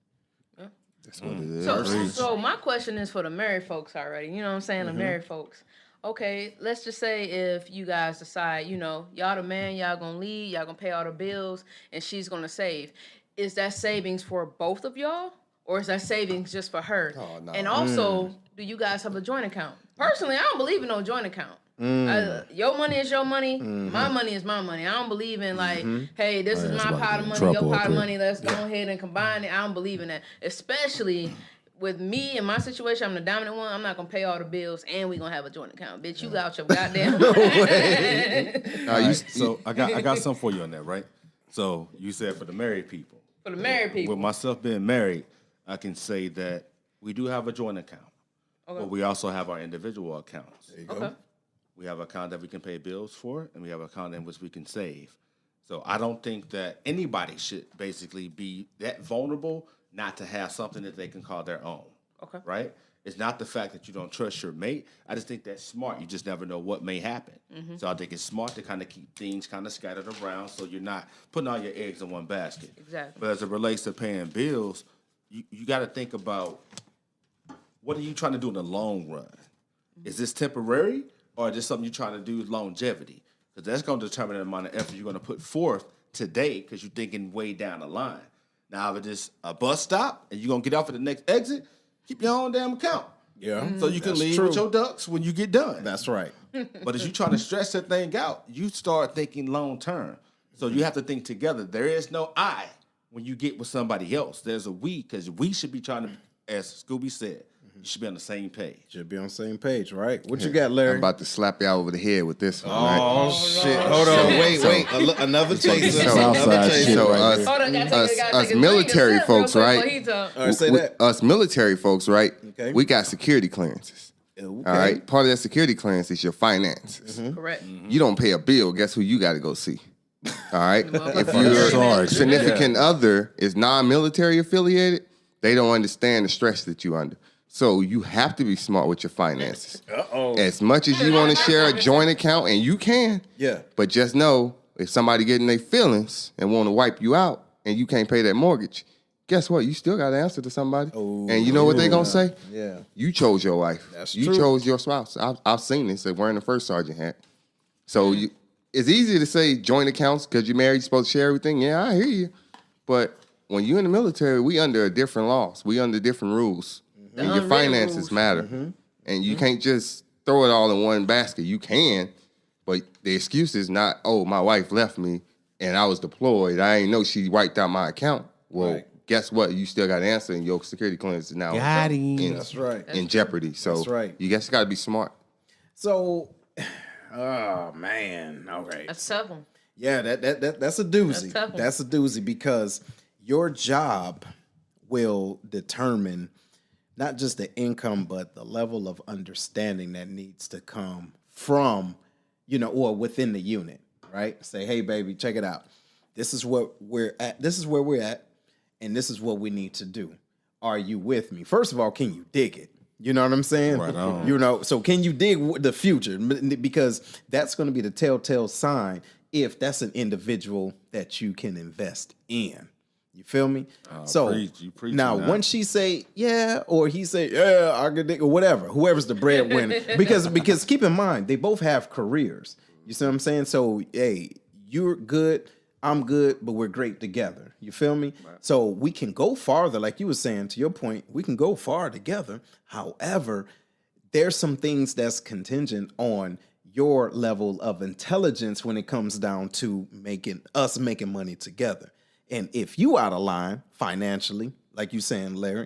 That's what it is. So my question is for the married folks already. You know what I'm saying? The married folks. Okay, let's just say if you guys decide, you know, y'all the man, y'all gonna lead, y'all gonna pay all the bills, and she's gonna save. Is that savings for both of y'all? Or is that savings just for her? Oh, no. And also, do you guys have a joint account? Personally, I don't believe in no joint account. Your money is your money. My money is my money. I don't believe in like, hey, this is that's my about to pot get of in money, trouble your up pot of here. money. Let's go ahead and combine it. I don't believe in that. Especially with me in my situation, I'm the dominant one. I'm not gonna pay all the bills, and we gonna have a joint account, bitch. You got your goddamn. So I got something for you on that, right? So you said for the married people. For the married people. With myself being married, I can say that we do have a joint account, but we also have our individual accounts. Okay. We have an account that we can pay bills for, and we have an account in which we can save. So I don't think that anybody should basically be that vulnerable not to have something that they can call their own. Okay. Right? It's not the fact that you don't trust your mate. I just think that's smart. You just never know what may happen. So I think it's smart to kind of keep things kind of scattered around so you're not putting all your eggs in one basket. Exactly. But as it relates to paying bills, you got to think about what are you trying to do in the long run? Is this temporary or is this something you're trying to do longevity? Because that's going to determine the amount of effort you're going to put forth today because you're thinking way down the line. Now, if it's just a bus stop and you're going to get off at the next exit, keep your own damn account. Yeah. So you can That's leave true. with your ducks when you get done. That's right. But as you trying to stretch that thing out, you start thinking long term. So you have to think together. There is no I when you get with somebody else. There's a we, because we should be trying to, as Scooby said, you should be on the same page. Should be on the same page, right? What you got, Larry? I'm about to slap y'all over the head with this one. right? Oh, shit! Hold on, wait. Another chaser. Southside shit So, right there. Hold on, us military folks, right? All right, say that. Us military folks, right? Okay. We got security clearances. Okay. All right. Part of that security clearance is your finances. Correct. You don't pay a bill. Guess who you got to go see? All right. If your Sarge. significant other is non-military affiliated, they don't understand the stress that you under. So you have to be smart with your finances. As much as you want to share a joint account, and you can, Yeah. but just know if somebody getting their feelings and want to wipe you out, and you can't pay that mortgage, guess what? You still got to answer to somebody. And you know what they gonna say? Yeah. You chose your wife. That's you true. chose your spouse. I've seen this. They're wearing the first sergeant hat. So it's easy to say joint accounts because you're married, you're supposed to share everything. Yeah, I hear you. But when you're in the military, we under different laws. We under different rules. And your unwritten finances rules. matter. And you can't just throw it all in one basket. You can, but the excuse is not, oh, my wife left me and I was deployed. I ain't know she wiped out my account. Well, Right. guess what? You still got to answer, and your security clearance is now That's right. in jeopardy. So That's right. you guys got to be smart. So, oh man, okay. That's a tough one. Yeah, that's a doozy. That's tough one. That's a doozy because your job will determine not just the income, but the level of understanding that needs to come from, or within the unit, right? Say, hey, baby, check it out. This is what we're at. This is where we're at, and this is what we need to do. Are you with me? First of all, can you dig it? You know what I'm saying? Right on. So can you dig the future? Because that's going to be the telltale sign if that's an individual that you can invest in. You feel me? You preach now, now. once she say yeah, or he say yeah, I could dig, or whatever, whoever's the breadwinner, because keep in mind they both have careers. You see what I'm saying? So hey, you're good, I'm good, but we're great together. You feel me? Right. So we can go farther, like you were saying. To your point, we can go far together. However, there's some things that's contingent on your level of intelligence when it comes down to making money together. And if you out of line financially, like you saying, Larry,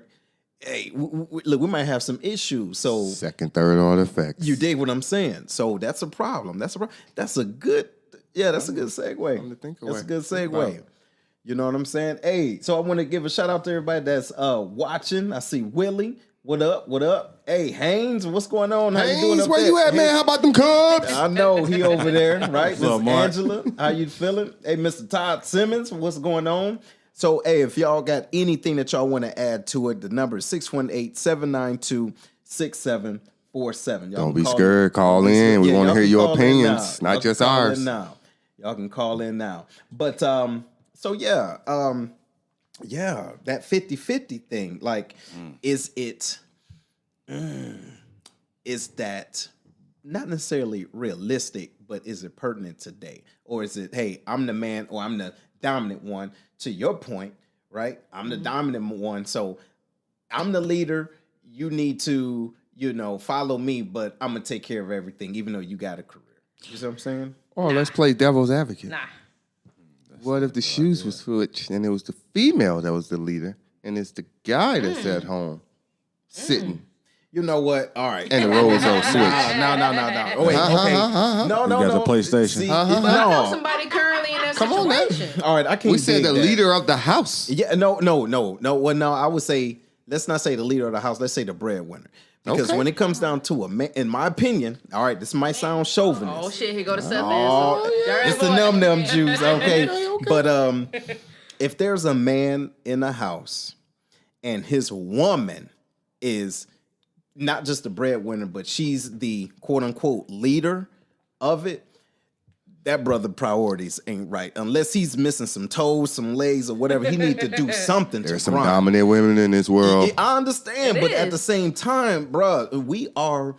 hey, look, we might have some issues. So Second, third order effects. you dig what I'm saying? So that's a problem. That's a good segue. to think That's a away. good Think about segue. it. You know what I'm saying? Hey, so I want to give a shout out to everybody that's watching. I see Willie. What up? What up? Hey, Haynes, what's going on? How you doing Haynes, up where there? you at, man? How about them Cubs? I know he over there, right? What's up, Miss Mark? Angela, how you feeling? Hey, Mr. Todd Simmons, what's going on? So, hey, if y'all got anything that y'all want to add to it, the number is 618-792-6747. Don't be scared. Call in. We want to hear your opinions, not just ours. Y'all can call in now. But that 50-50 thing, like, is that not necessarily realistic, but is it pertinent today? Or is it, hey, I'm the man or I'm the dominant one? To your point, right? I'm the dominant one, so I'm the leader. You need to follow me, but I'm gonna take care of everything, even though you got a career. You see what I'm saying? Or let's play devil's advocate. Nah. What if the shoes was switched and it was the female that was the leader and it's the guy that's at home sitting You know what? All right. and the roles are switched? No. Oh, wait, okay. No. You got the PlayStation. See, But I know no. somebody currently in that Come on, man. situation. All right, I can't. We said dig the that. leader of the house. Yeah, no. Well, no. I would say let's not say the leader of the house. Let's say the breadwinner. Because Okay. when it comes down to a man, in my opinion, all right, this might sound chauvinist. Oh shit, here go the Seth Oh, it's the num juice, okay? But if there's a man in a house and his woman is not just the breadwinner, but she's the quote unquote leader of it, that brother priorities ain't right. Unless he's missing some toes, some legs, or whatever, he need to do something There's to some grind. dominant women in this world. I understand, It but at is. the same time, bruh, we are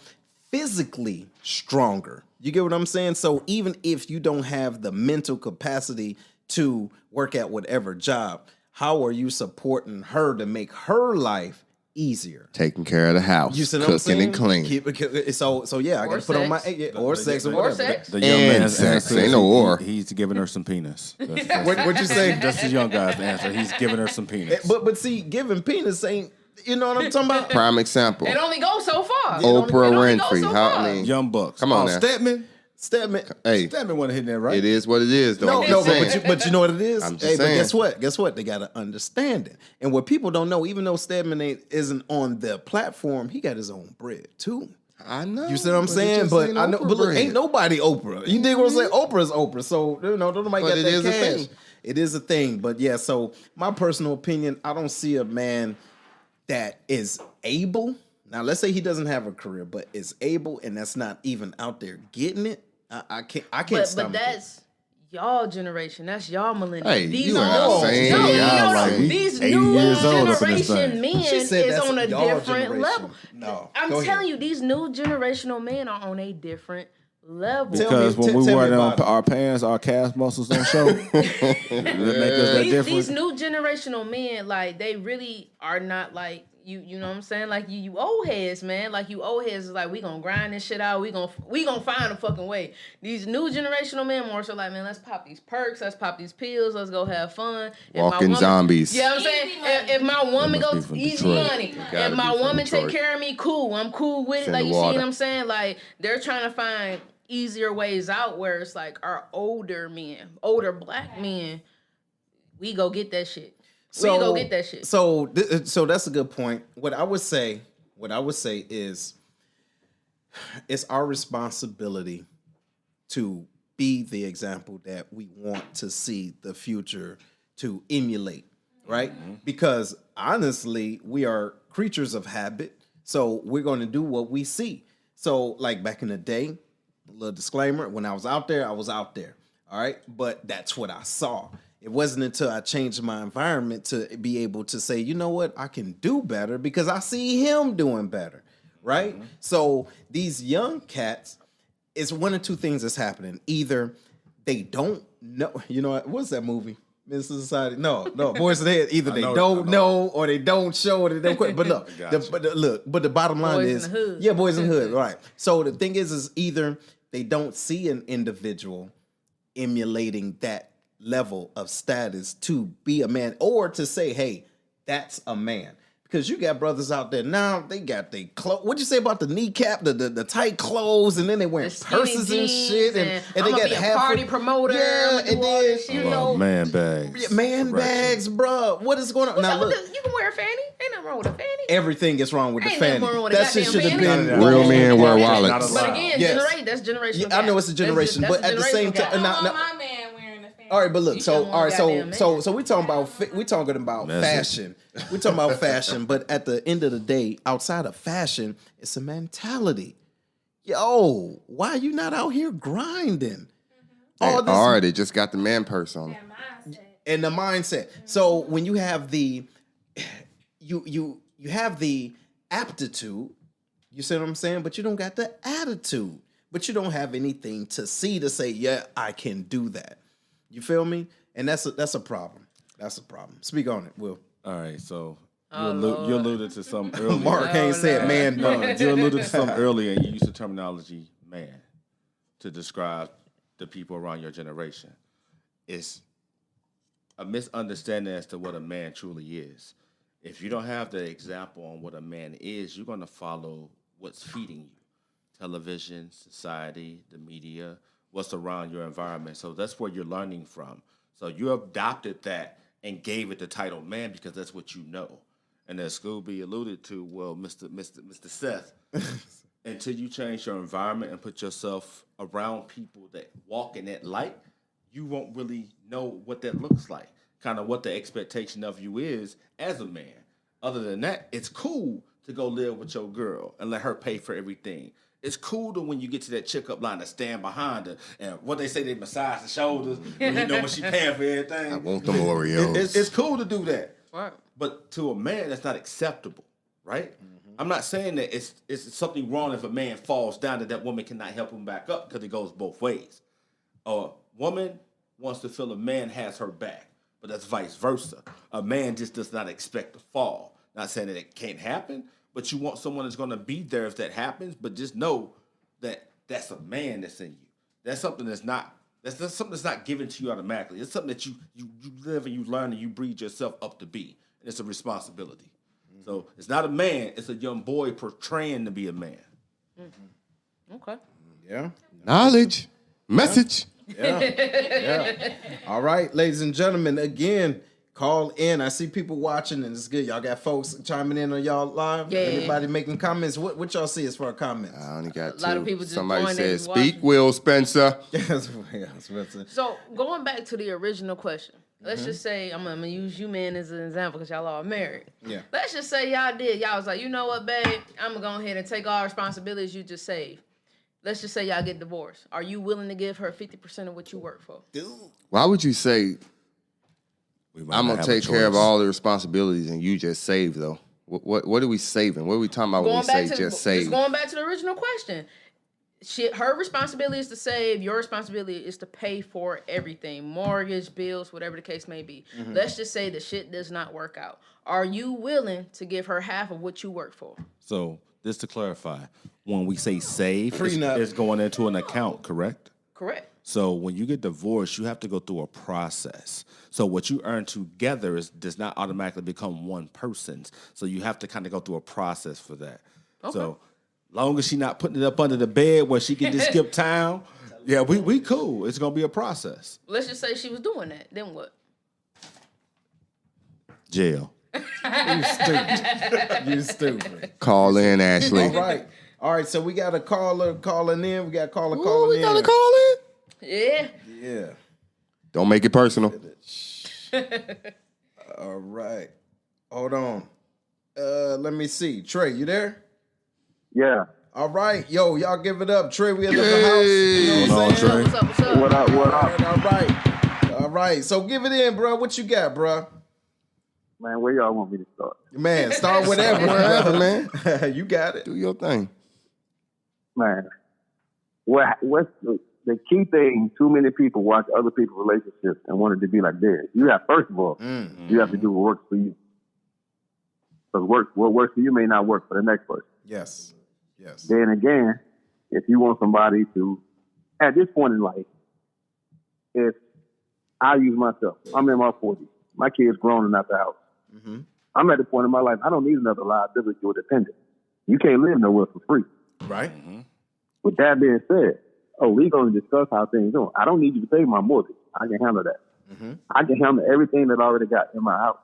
physically stronger. You get what I'm saying? So even if you don't have the mental capacity to work at whatever job, how are you supporting her to make her life easier? Taking care of the house, You see what I'm cooking saying? and cleaning. So yeah, I got to put on my or sex or Or whatever. sex. The young And man's sex. answer Ain't is no or. he's giving her some penis. That's What'd you say? That's the young guy's answer. He's giving her some penis. But see, giving penis ain't. You know what I'm talking about? Prime example. It only goes so far. Oprah It only goes Winfrey. so How far. I mean, Young Bucks. Come on Oh, now. Stedman. Stedman. hey, Stedman wasn't hitting that right. it is what it is, though. No, I'm no, just saying. but you know what it is? I'm just Hey, but saying. guess what? Guess what? They got to understand it. And what people don't know, even though Stedman isn't on the platform, he got his own bread too. I know. You see what I'm but it saying? just But ain't I know, Oprah but look, bread. ain't nobody Oprah. You dig what I'm saying? Oprah's Oprah. So don't nobody But got it that is a cash. thing. It is a thing. But yeah, so my personal opinion, I don't see a man that is able. Now, let's say he doesn't have a career, but is able, and that's not even out there getting it. I can't. But stomach that's y'all generation. That's y'all millennial. Hey, These you are saying y'all like we These 80 new years old up in this generation thing. men She said is that's on a y'all different generation. level. No, I'm go telling ahead. you, these new generational men are on a different level. Tell Because me- when we tell wear me them about it. our pants, our calf muscles don't show. That make us that These different. new generational men, like they really are not like you know what I'm saying? Like you old heads, man. Like you old heads is like we gonna grind this shit out. We gonna find a fucking way. These new generational men more so like, man, let's pop these perks, let's pop these pills, let's go have fun. If my Walking woman- zombies. You know what I'm saying? Easy money. If my woman That must be goes from easy Detroit. money, Gotta if my be from woman take Detroit. care of me, cool. I'm cool with it. Send Like the you see water. what I'm saying? Like they're trying to find easier ways out where it's like our older men, older black men, we go get that shit. We go get that shit. So that's a good point. What I would say is it's our responsibility to be the example that we want to see the future to emulate, right? Because honestly, we are creatures of habit. So we're going to do what we see. So like back in the day, a little disclaimer, when I was out there, I was out there. All right. But that's what I saw. It wasn't until I changed my environment to be able to say, you know what, I can do better because I see him doing better. Right. So these young cats, it's one of two things that's happening. Either they don't know, you know, what's that movie? Mr. Society. No, Boys in the Head. Either they don't know or they don't show or they don't quit. But look, but the bottom line Boys in is, the Hood. yeah, Boys in the Hood, right. So the thing is either they don't see an individual emulating that level of status to be a man or to say, hey, that's a man. Because you got brothers out there now, they got their clothes. What'd you say about the kneecap, the tight clothes, and then they wearing The skinny purses and jeans shit, and they I'ma got be a half party promoter. Yeah, I'ma and do all then this shit. you know, Man bags. man bags, bro. What is going on? What's Now up with look, this? You can wear a fanny. Ain't nothing wrong with a fanny. everything is wrong with the Ain't nothing fanny. wrong with a That shit goddamn should have fanny. been Real men wear Not wallets. allowed. But again, Yes. that's generational. Yeah, I know it's a generation, That's but at the same generational gap. time, I now- don't want my man wearing a fanny. all right, but look, You so shouldn't all want right, a goddamn so we talking about fashion. We talking about fashion, but at the end of the day, outside of fashion, it's a mentality. Yo, why are you not out here grinding? All this Or they just got the man purse on. That mindset. and the mindset. So when you have the you have the aptitude, you see what I'm saying, but you don't got the attitude. But you don't have anything to see to say, yeah, I can do that. You feel me? And that's a problem. That's a problem. Speak on it, Will. All right, so You alluded to some earlier. Mark ain't said man No, bun. you alluded to some earlier, and you used the terminology "man" to describe the people around your generation. It's a misunderstanding as to what a man truly is. If you don't have the example on what a man is, you're going to follow what's feeding you. Television, society, the media, what's around your environment. So that's where you're learning from. So you adopted that and gave it the title man because that's what you know. And as Scooby alluded to, well, Mr. Seth, until you change your environment and put yourself around people that walk in that light, you won't really know what that looks like, kind of what the expectation of you is as a man. Other than that, it's cool to go live with your girl and let her pay for everything. It's cool to when you get to that checkup line to stand behind her and what they say, they massage the shoulders when you know when she paying for everything. I want them Oreos. It's cool to do that. Right. But to a man, that's not acceptable, right? I'm not saying that it's something wrong if a man falls down that woman cannot help him back up because it goes both ways. A woman wants to feel a man has her back, but that's vice versa. A man just does not expect to fall. Not saying that it can't happen, but you want someone that's going to be there if that happens, but just know that that's a man that's in you. That's something that's something that's not given to you automatically. It's something that you live and you learn and you breed yourself up to be. And it's a responsibility. So it's not a man, it's a young boy portraying to be a man. Okay. Yeah. Knowledge. Message. Yeah. All right, ladies and gentlemen, again, call in. I see people watching, and it's good. Y'all got folks chiming in on y'all live. Yeah. Anybody making comments? What y'all see as far as comments? I only got A lot two. of people just Somebody joined and said, watching. "Speak, Will Spencer." So going back to the original question, let's just say I'm gonna use you men as an example because y'all are married. Yeah. Let's just say y'all was like, you know what, babe, I'm gonna go ahead and take all responsibilities you just saved. Let's just say y'all get divorced. Are you willing to give her 50% of what you work for? Why would you say We might I'm not gonna have a take care of choice. all the responsibilities and you just save though? What are we saving? What are we talking about when we say just save? Going back to the original question. Her responsibility is to save. Your responsibility is to pay for everything. Mortgage, bills, whatever the case may be. Let's just say the shit does not work out. Are you willing to give her half of what you work for? So just to clarify, when we say save, Prenup. it's going into an account, correct? Correct. So when you get divorced, you have to go through a process. So what you earn together does not automatically become one person's. So you have to kind of go through a process for that. Okay. So long as she's not putting it up under the bed where she can just skip town, yeah, we cool. It's gonna be a process. Let's just say she was doing that. Then what? Jail. You stupid. Call in, Ashley. All right. So we got a caller calling in. We got a caller calling we in. got a call in. Yeah. Yeah. Don't make it personal. All right. Hold on. Let me see. Trey, you there? Yeah. All right. Yo, y'all give it up. Trey, we at the house. You know what I'm saying? What's up? What's up? What up? What up? All right. All right. So give it in, bro. What you got, bro? Man, where y'all want me to start? Man, start whatever, Whatever, man. You got it. Do your thing. Man, what's the key thing? Too many people watch other people's relationships and want it to be like theirs. You have, first of all, you have to do what works for you. Because what works for you may not work for the next person. Yes. Yes. Then again, if you want somebody to, at this point in life, if I use myself, I'm in my 40s. My kid's grown and out the house. I'm at the point in my life, I don't need another liability or dependent. You can't live nowhere for free. Right. With that being said, we're going to discuss how things go. I don't need you to pay my mortgage. I can handle that. I can handle everything that I already got in my house.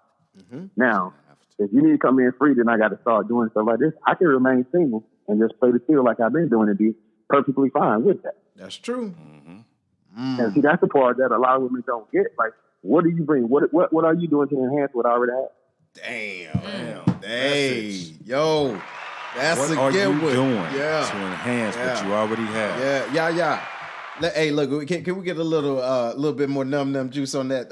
Now, if you need to come in free, then I got to start doing stuff like this. I can remain single and just play the field like I've been doing and be perfectly fine with that. That's true. And see, that's the part that a lot of women don't get. Like, what do you bring? What are you doing to enhance what I already have? Damn. Hey, yo. That's What a are good you one. doing Yeah. to enhance what Yeah. you already have? Yeah. Hey, look, can we get a little bit more num juice on that?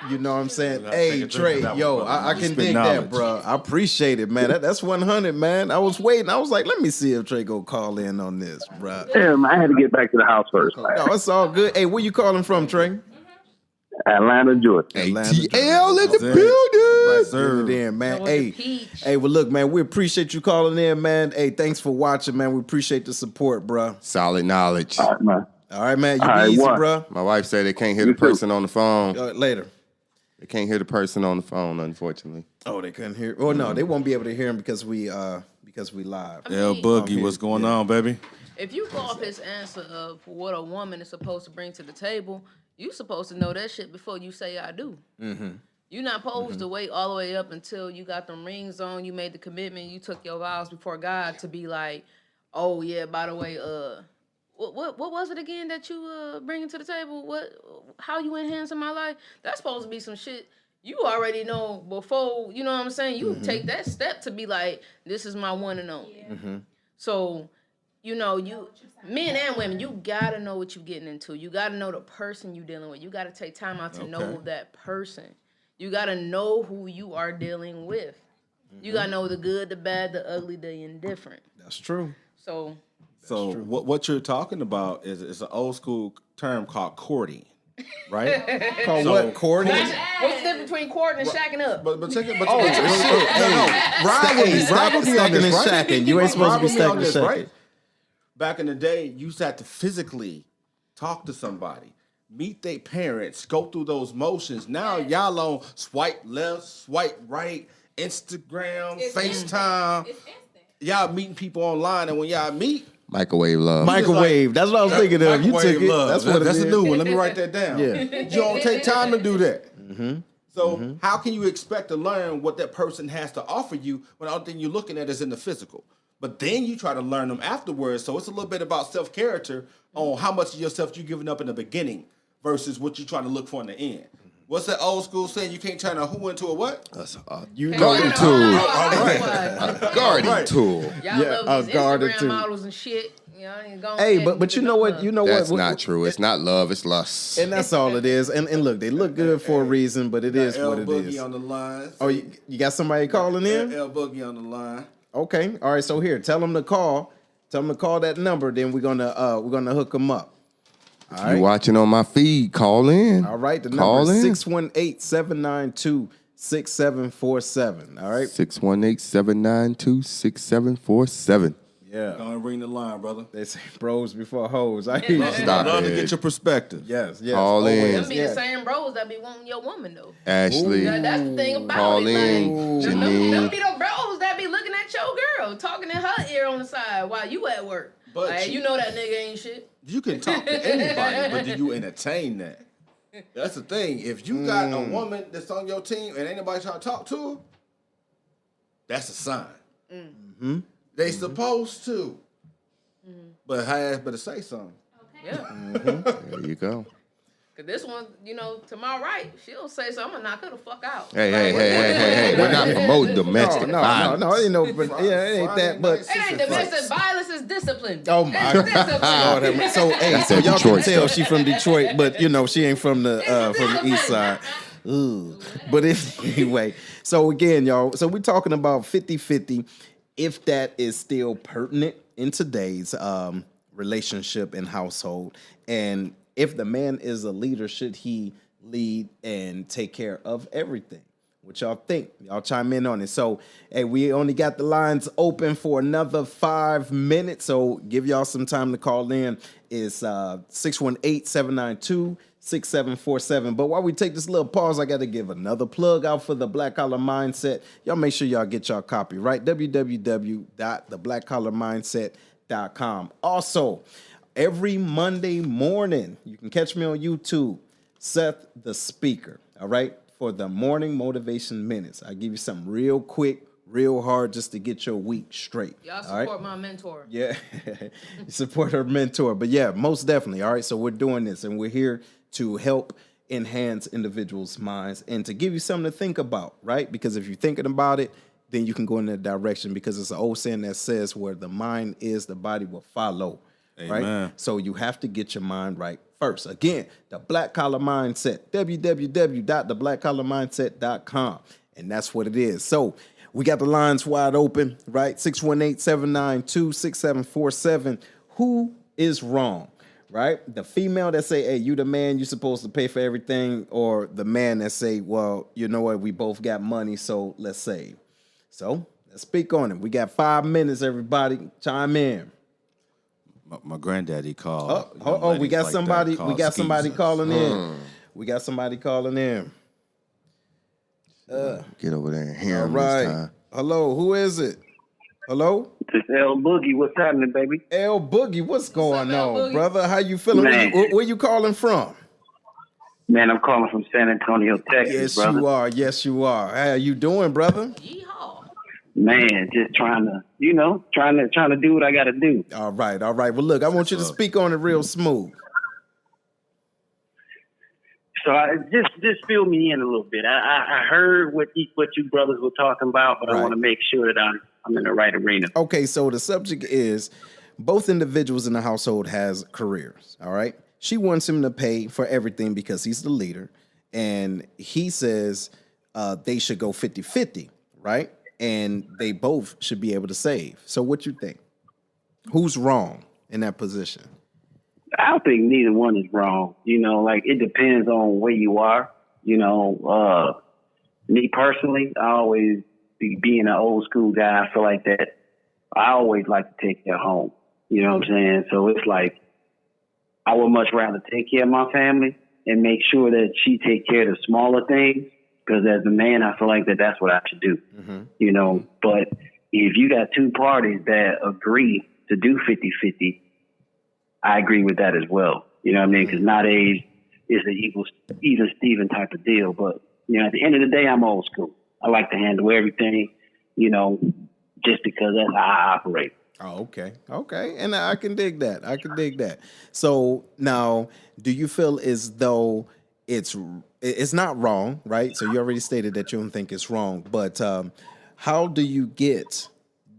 You know what I'm saying? Take a Hey, drink Trey, of that yo, one, brother. I You can spit dig knowledge. that, bro. I appreciate it, man. That's 100, man. I was waiting. I was like, let me see if Trey go call in on this, bro. Damn, I had to get back to the house first. Man. No, it's all good. Hey, where you calling from, Trey? Atlanta, Georgia. Atlanta, ATL in the That's it. building. Yes, sir. Then, man. That was Hey, the peach. hey, well, look, man, we appreciate you calling in, man. Hey, thanks for watching, man. We appreciate the support, bro. Solid knowledge. All right, man. All right, man. You All right, be easy, one. bro. My wife said they can't hear You the person on the phone. Later. They can't hear the person on the phone, unfortunately. Oh, they couldn't hear. Oh no, they won't be able to hear him because we live. L Boogie, what's going on, baby? If you go off his answer of what a woman is supposed to bring to the table, you supposed to know that shit before you say I do. Mm-hmm. You're not supposed to wait all the way up until you got them rings on, you made the commitment, you took your vows before God to be like, oh yeah, by the way, what was it again that you bringing to the table? How you enhancing my life? That's supposed to be some shit you already know before. You know what I'm saying? You take that step to be like, this is my one and only. Mm-hmm. So, men and women, you gotta know what you're getting into. You gotta know the person you're dealing with. You gotta take time out to know that person. You gotta know who you are dealing with. You gotta know the good, the bad, the ugly, the indifferent. That's true. So what you're talking about is an old school term called courting, right? Called what? Courting? what's the difference between courting and shacking up? But check it. But Oh, check it. Hey, stop Ride with me on stacking and this, right? shacking. You ain't supposed to be Ride with me on stacking and this, shacking. right? Back in the day, you used to have to physically talk to somebody, meet their parents, go through those motions. Now y'all on swipe left, swipe right, Instagram, FaceTime. It's instant. Y'all meeting people online, and when y'all meet, Microwave love. Microwave. That's what I was thinking of. You took it. love. That's what That's it a is. new one. Let me write that down. Yeah. You don't take time to do that. So how can you expect to learn what that person has to offer you when the only thing you're looking at is in the physical? But then you try to learn them afterwards. So it's a little bit about self-character on how much of yourself you're giving up in the beginning versus what you're trying to look for in the end. What's that old school saying? You can't turn a who into a what? You Garden know. tool. Right. Guarding tool. Y'all Yeah, love these guarded Instagram too. models and shit. You know, you go Hey, ahead but and you get know the what? love. You know That's what? not true. It's not love. It's lust. And that's all it is. And look, they look good for a reason, but it is L what it Boogie is. on the line. Oh, you got somebody calling in? L Boogie on the line. Okay. All right. So here, tell them to call. Tell them to call that number. Then we're gonna hook them up. All You right. watching on my feed? Call in. All right. The Call number in. is 618-792-6747. All right. 618-792-6747. Yeah. Go and ring the line, brother. They say bros before hoes. I hear you. Stop Love to it. get your perspective. Yes. Yes. Call in. Them be the same bros that be wanting your woman though. Ashley. That's the thing about Call it. in. Like, them Janine. be the bros that be looking at your girl, talking in her ear on the side while you at work. But Like, you- you know that nigga ain't shit. You can talk to anybody, but do you entertain that? That's the thing. If you got a woman that's on your team and ain't nobody trying to talk to her, that's a sign. They supposed to. But I asked better say something. Yeah. There you go. Cause this one, to my right, she'll say something, I'm gonna knock her the fuck out. Hey. We're not promoting domestic violence. No, ain't no, but yeah, it ain't that, but It ain't domestic violence, it's discipline. oh my It's discipline. Lord have mercy. So hey, That's so that y'all can Detroit tell stuff. she from Detroit, but she ain't from the east side. Ooh. But anyway, so again, y'all, so we're talking about 50-50, if that is still pertinent in today's relationship and household. And if the man is a leader, should he lead and take care of everything? What y'all think? Y'all chime in on it. So, hey, we only got the lines open for another 5 minutes. So give y'all some time to call in. It's 618-792-6747. But while we take this little pause, I got to give another plug out for the Black Collar Mindset. Y'all make sure y'all get y'all copy, right? www.theblackcollarmindset.com. Also, every Monday morning, you can catch me on YouTube, Seth the Speaker, all right, for the Morning Motivation Minutes. I give you something real quick, real hard, just to get your week straight. Y'all all right? support my mentor. Yeah, support her mentor. But yeah, most definitely, all right, so we're doing this, and we're here to help enhance individuals' minds and to give you something to think about, right? Because if you're thinking about it, then you can go in that direction, because it's an old saying that says where the mind is, the body will follow. Right? Amen. So you have to get your mind right first. Again, the Black Collar Mindset, www.theblackcollarmindset.com. And that's what it is. So we got the lines wide open, right? 618-792-6747. Who is wrong, right? The female that say, hey, you the man, you supposed to pay for everything, or the man that say, well, you know what, we both got money, so let's save. So let's speak on it. We got 5 minutes, everybody. Chime in. My granddaddy called. We got somebody. We got somebody calling in. We got somebody calling in. Get over there and hear All him right. this time. Hello. Who is it? Hello. It's L Boogie. What's happening, baby? L Boogie. What's going L on, Boogie? brother? How you feeling? Man. Where you calling from? Man, I'm calling from San Antonio, Texas, Yes, brother. you are. Yes, you are. How are you doing, brother? Yeehaw. Man, just trying to do what I got to do. All right. All right. Well, look, I want you to speak on it real smooth. So just fill me in a little bit. I heard what you brothers were talking about, but Right. I want to make sure that I'm in the right arena. Okay, so the subject is both individuals in the household has careers, all right? She wants him to pay for everything because he's the leader, and he says they should go 50-50, right? And they both should be able to save. So what you think? Who's wrong in that position? I don't think neither one is wrong. Like it depends on where you are. Me personally, I always being an old school guy, I feel like that I always like to take care home. You know what I'm saying? So it's like I would much rather take care of my family and make sure that she take care of the smaller things. Because as a man, I feel like that's what I should do. But if you got two parties that agree to do 50-50, I agree with that as well. You know what I mean? Because nowadays it's an even Steven type of deal. But, at the end of the day, I'm old school. I like to handle everything, just because that's how I operate. Oh, okay. Okay. And I can dig that. So now, do you feel as though it's not wrong, right? So you already stated that you don't think it's wrong, but how do you get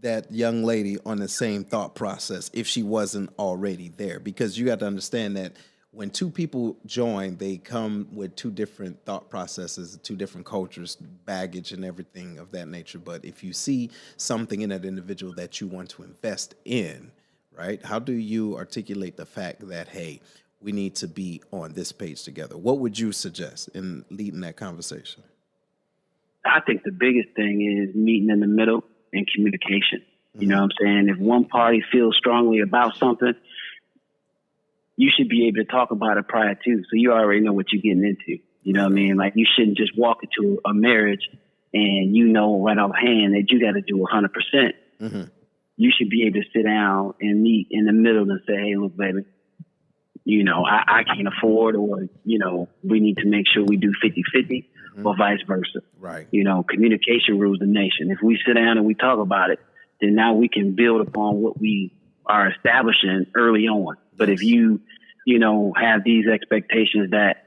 that young lady on the same thought process if she wasn't already there? Because you got to understand that when two people join, they come with two different thought processes, two different cultures, baggage, and everything of that nature. But if you see something in that individual that you want to invest in, right, how do you articulate the fact that, hey, we need to be on this page together? What would you suggest in leading that conversation? I think the biggest thing is meeting in the middle and communication. You know what I'm saying? If one party feels strongly about something, you should be able to talk about it prior to, so you already know what you're getting into. You know what I mean? Like you shouldn't just walk into a marriage and right offhand that you got to do 100%. You should be able to sit down and meet in the middle and say, hey, look, baby, I can't afford, or, we need to make sure we do 50-50 or vice versa. Right. Communication rules the nation. If we sit down and we talk about it, then now we can build upon what we are establishing early on. But if you, have these expectations that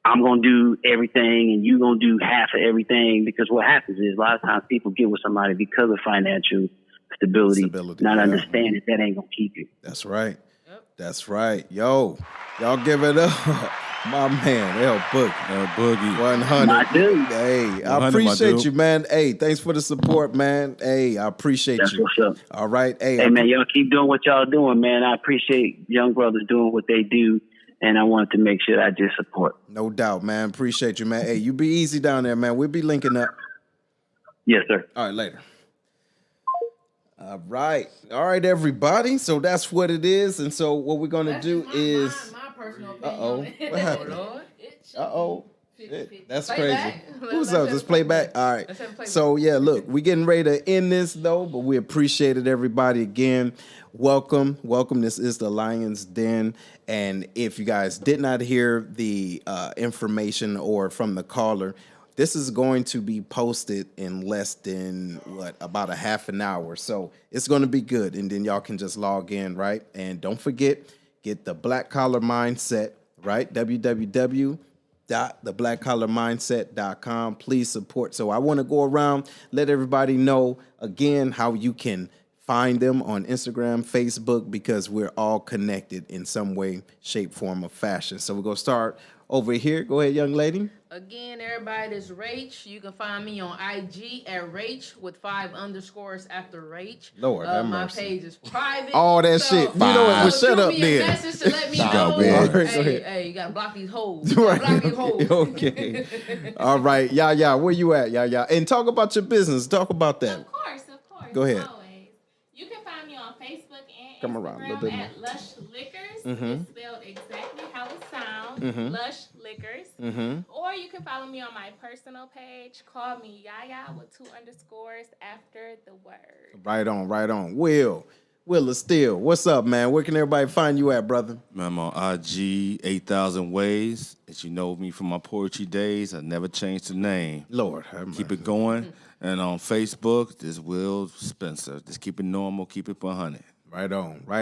I'm going to do everything and you're going to do half of everything, because what happens is a lot of times people get with somebody because of financial stability not understanding that ain't going to keep you. That's right. That's right. Yo, y'all give it up. My man, L Boogie. 100. My dude. Hey, I appreciate you, man. Hey, thanks for the support, man. Hey, I appreciate That's you. What's up. All right. Hey, man, y'all keep doing what y'all doing, man. I appreciate young brothers doing what they do, and I wanted to make sure I just support. No doubt, man. Appreciate you, man. Hey, you be easy down there, man. We'll be linking up. Yes, sir. All right, later. All right, everybody. So that's what it is. And so what we're going to do is... My personal opinion. What happened? Lord. That's Play crazy. back. Who's Let's up? have Let's a play playback. back. All right. Let's have a playback. So yeah, look, we're getting ready to end this though, but we appreciated everybody again. Welcome. This is the Lion's Den. And if you guys did not hear the information or from the caller, this is going to be posted in less than about a half an hour. So it's going to be good. And then y'all can just log in, right? And don't forget, get the Black Collar Mindset, right? www.theblackcollarmindset.com. Please support. So I want to go around, let everybody know again how you can find them on Instagram, Facebook, because we're all connected in some way, shape, form, or fashion. So we're going to start over here. Go ahead, young lady. Again, everybody, this is Rach. You can find me on IG at Rach with 5 underscores after Rach. Lord have my mercy. page is private. All that shit. You know what? Well, shut up shoot me a then. message to let me Stop, know. man. All right, go ahead. Hey, you gotta block these hoes. You gotta block these hoes. Okay. All right. Yeah. Where you at? Yeah. And talk about your business. Talk about that. Of course. Go ahead. Always. You can find me on Facebook and Come around a little bit Instagram at Lush Liquors. It's spelled exactly how it sounds. Lush Liquors. Or you can follow me on my personal page. Call me Yaya with 2 underscores after the word. Right on. Will Steele, what's up, man? Where can everybody find you at, brother? Man, I'm on IG 8,000 Ways. As you know me from my poetry days, I never changed the name. Lord, have Keep mercy. it going. And on Facebook, this Will Spencer. Just keep it normal, keep it 100. Right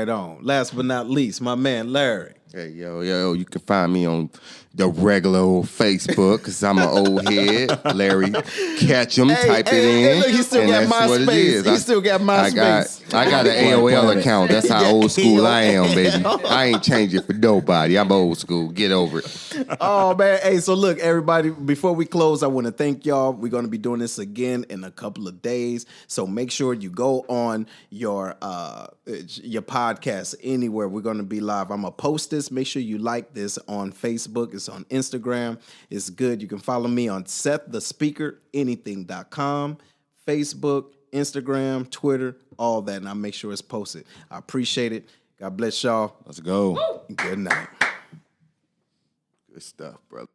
on. Last but not least, my man Larry. Hey, yo, you can find me on the regular old Facebook because I'm an old head. Larry, catch him, type it in. Look, he still and got that's what it MySpace. is. He still got MySpace. I got an AOL account. That's how old school I am, baby. I ain't changing for nobody. I'm old school. Get over it. Oh, man. Hey, so look, everybody, before we close, I want to thank y'all. We're going to be doing this again in a couple of days. So make sure you go on your podcast anywhere. We're going to be live. I'm going to post this. Make sure you like this on Facebook. It's on Instagram. It's good. You can follow me on SethTheSpeakerAnything.com, Facebook, Instagram, Twitter, all that. And I'll make sure it's posted. I appreciate it. God bless y'all. Let's go. Good night. Good stuff, brother.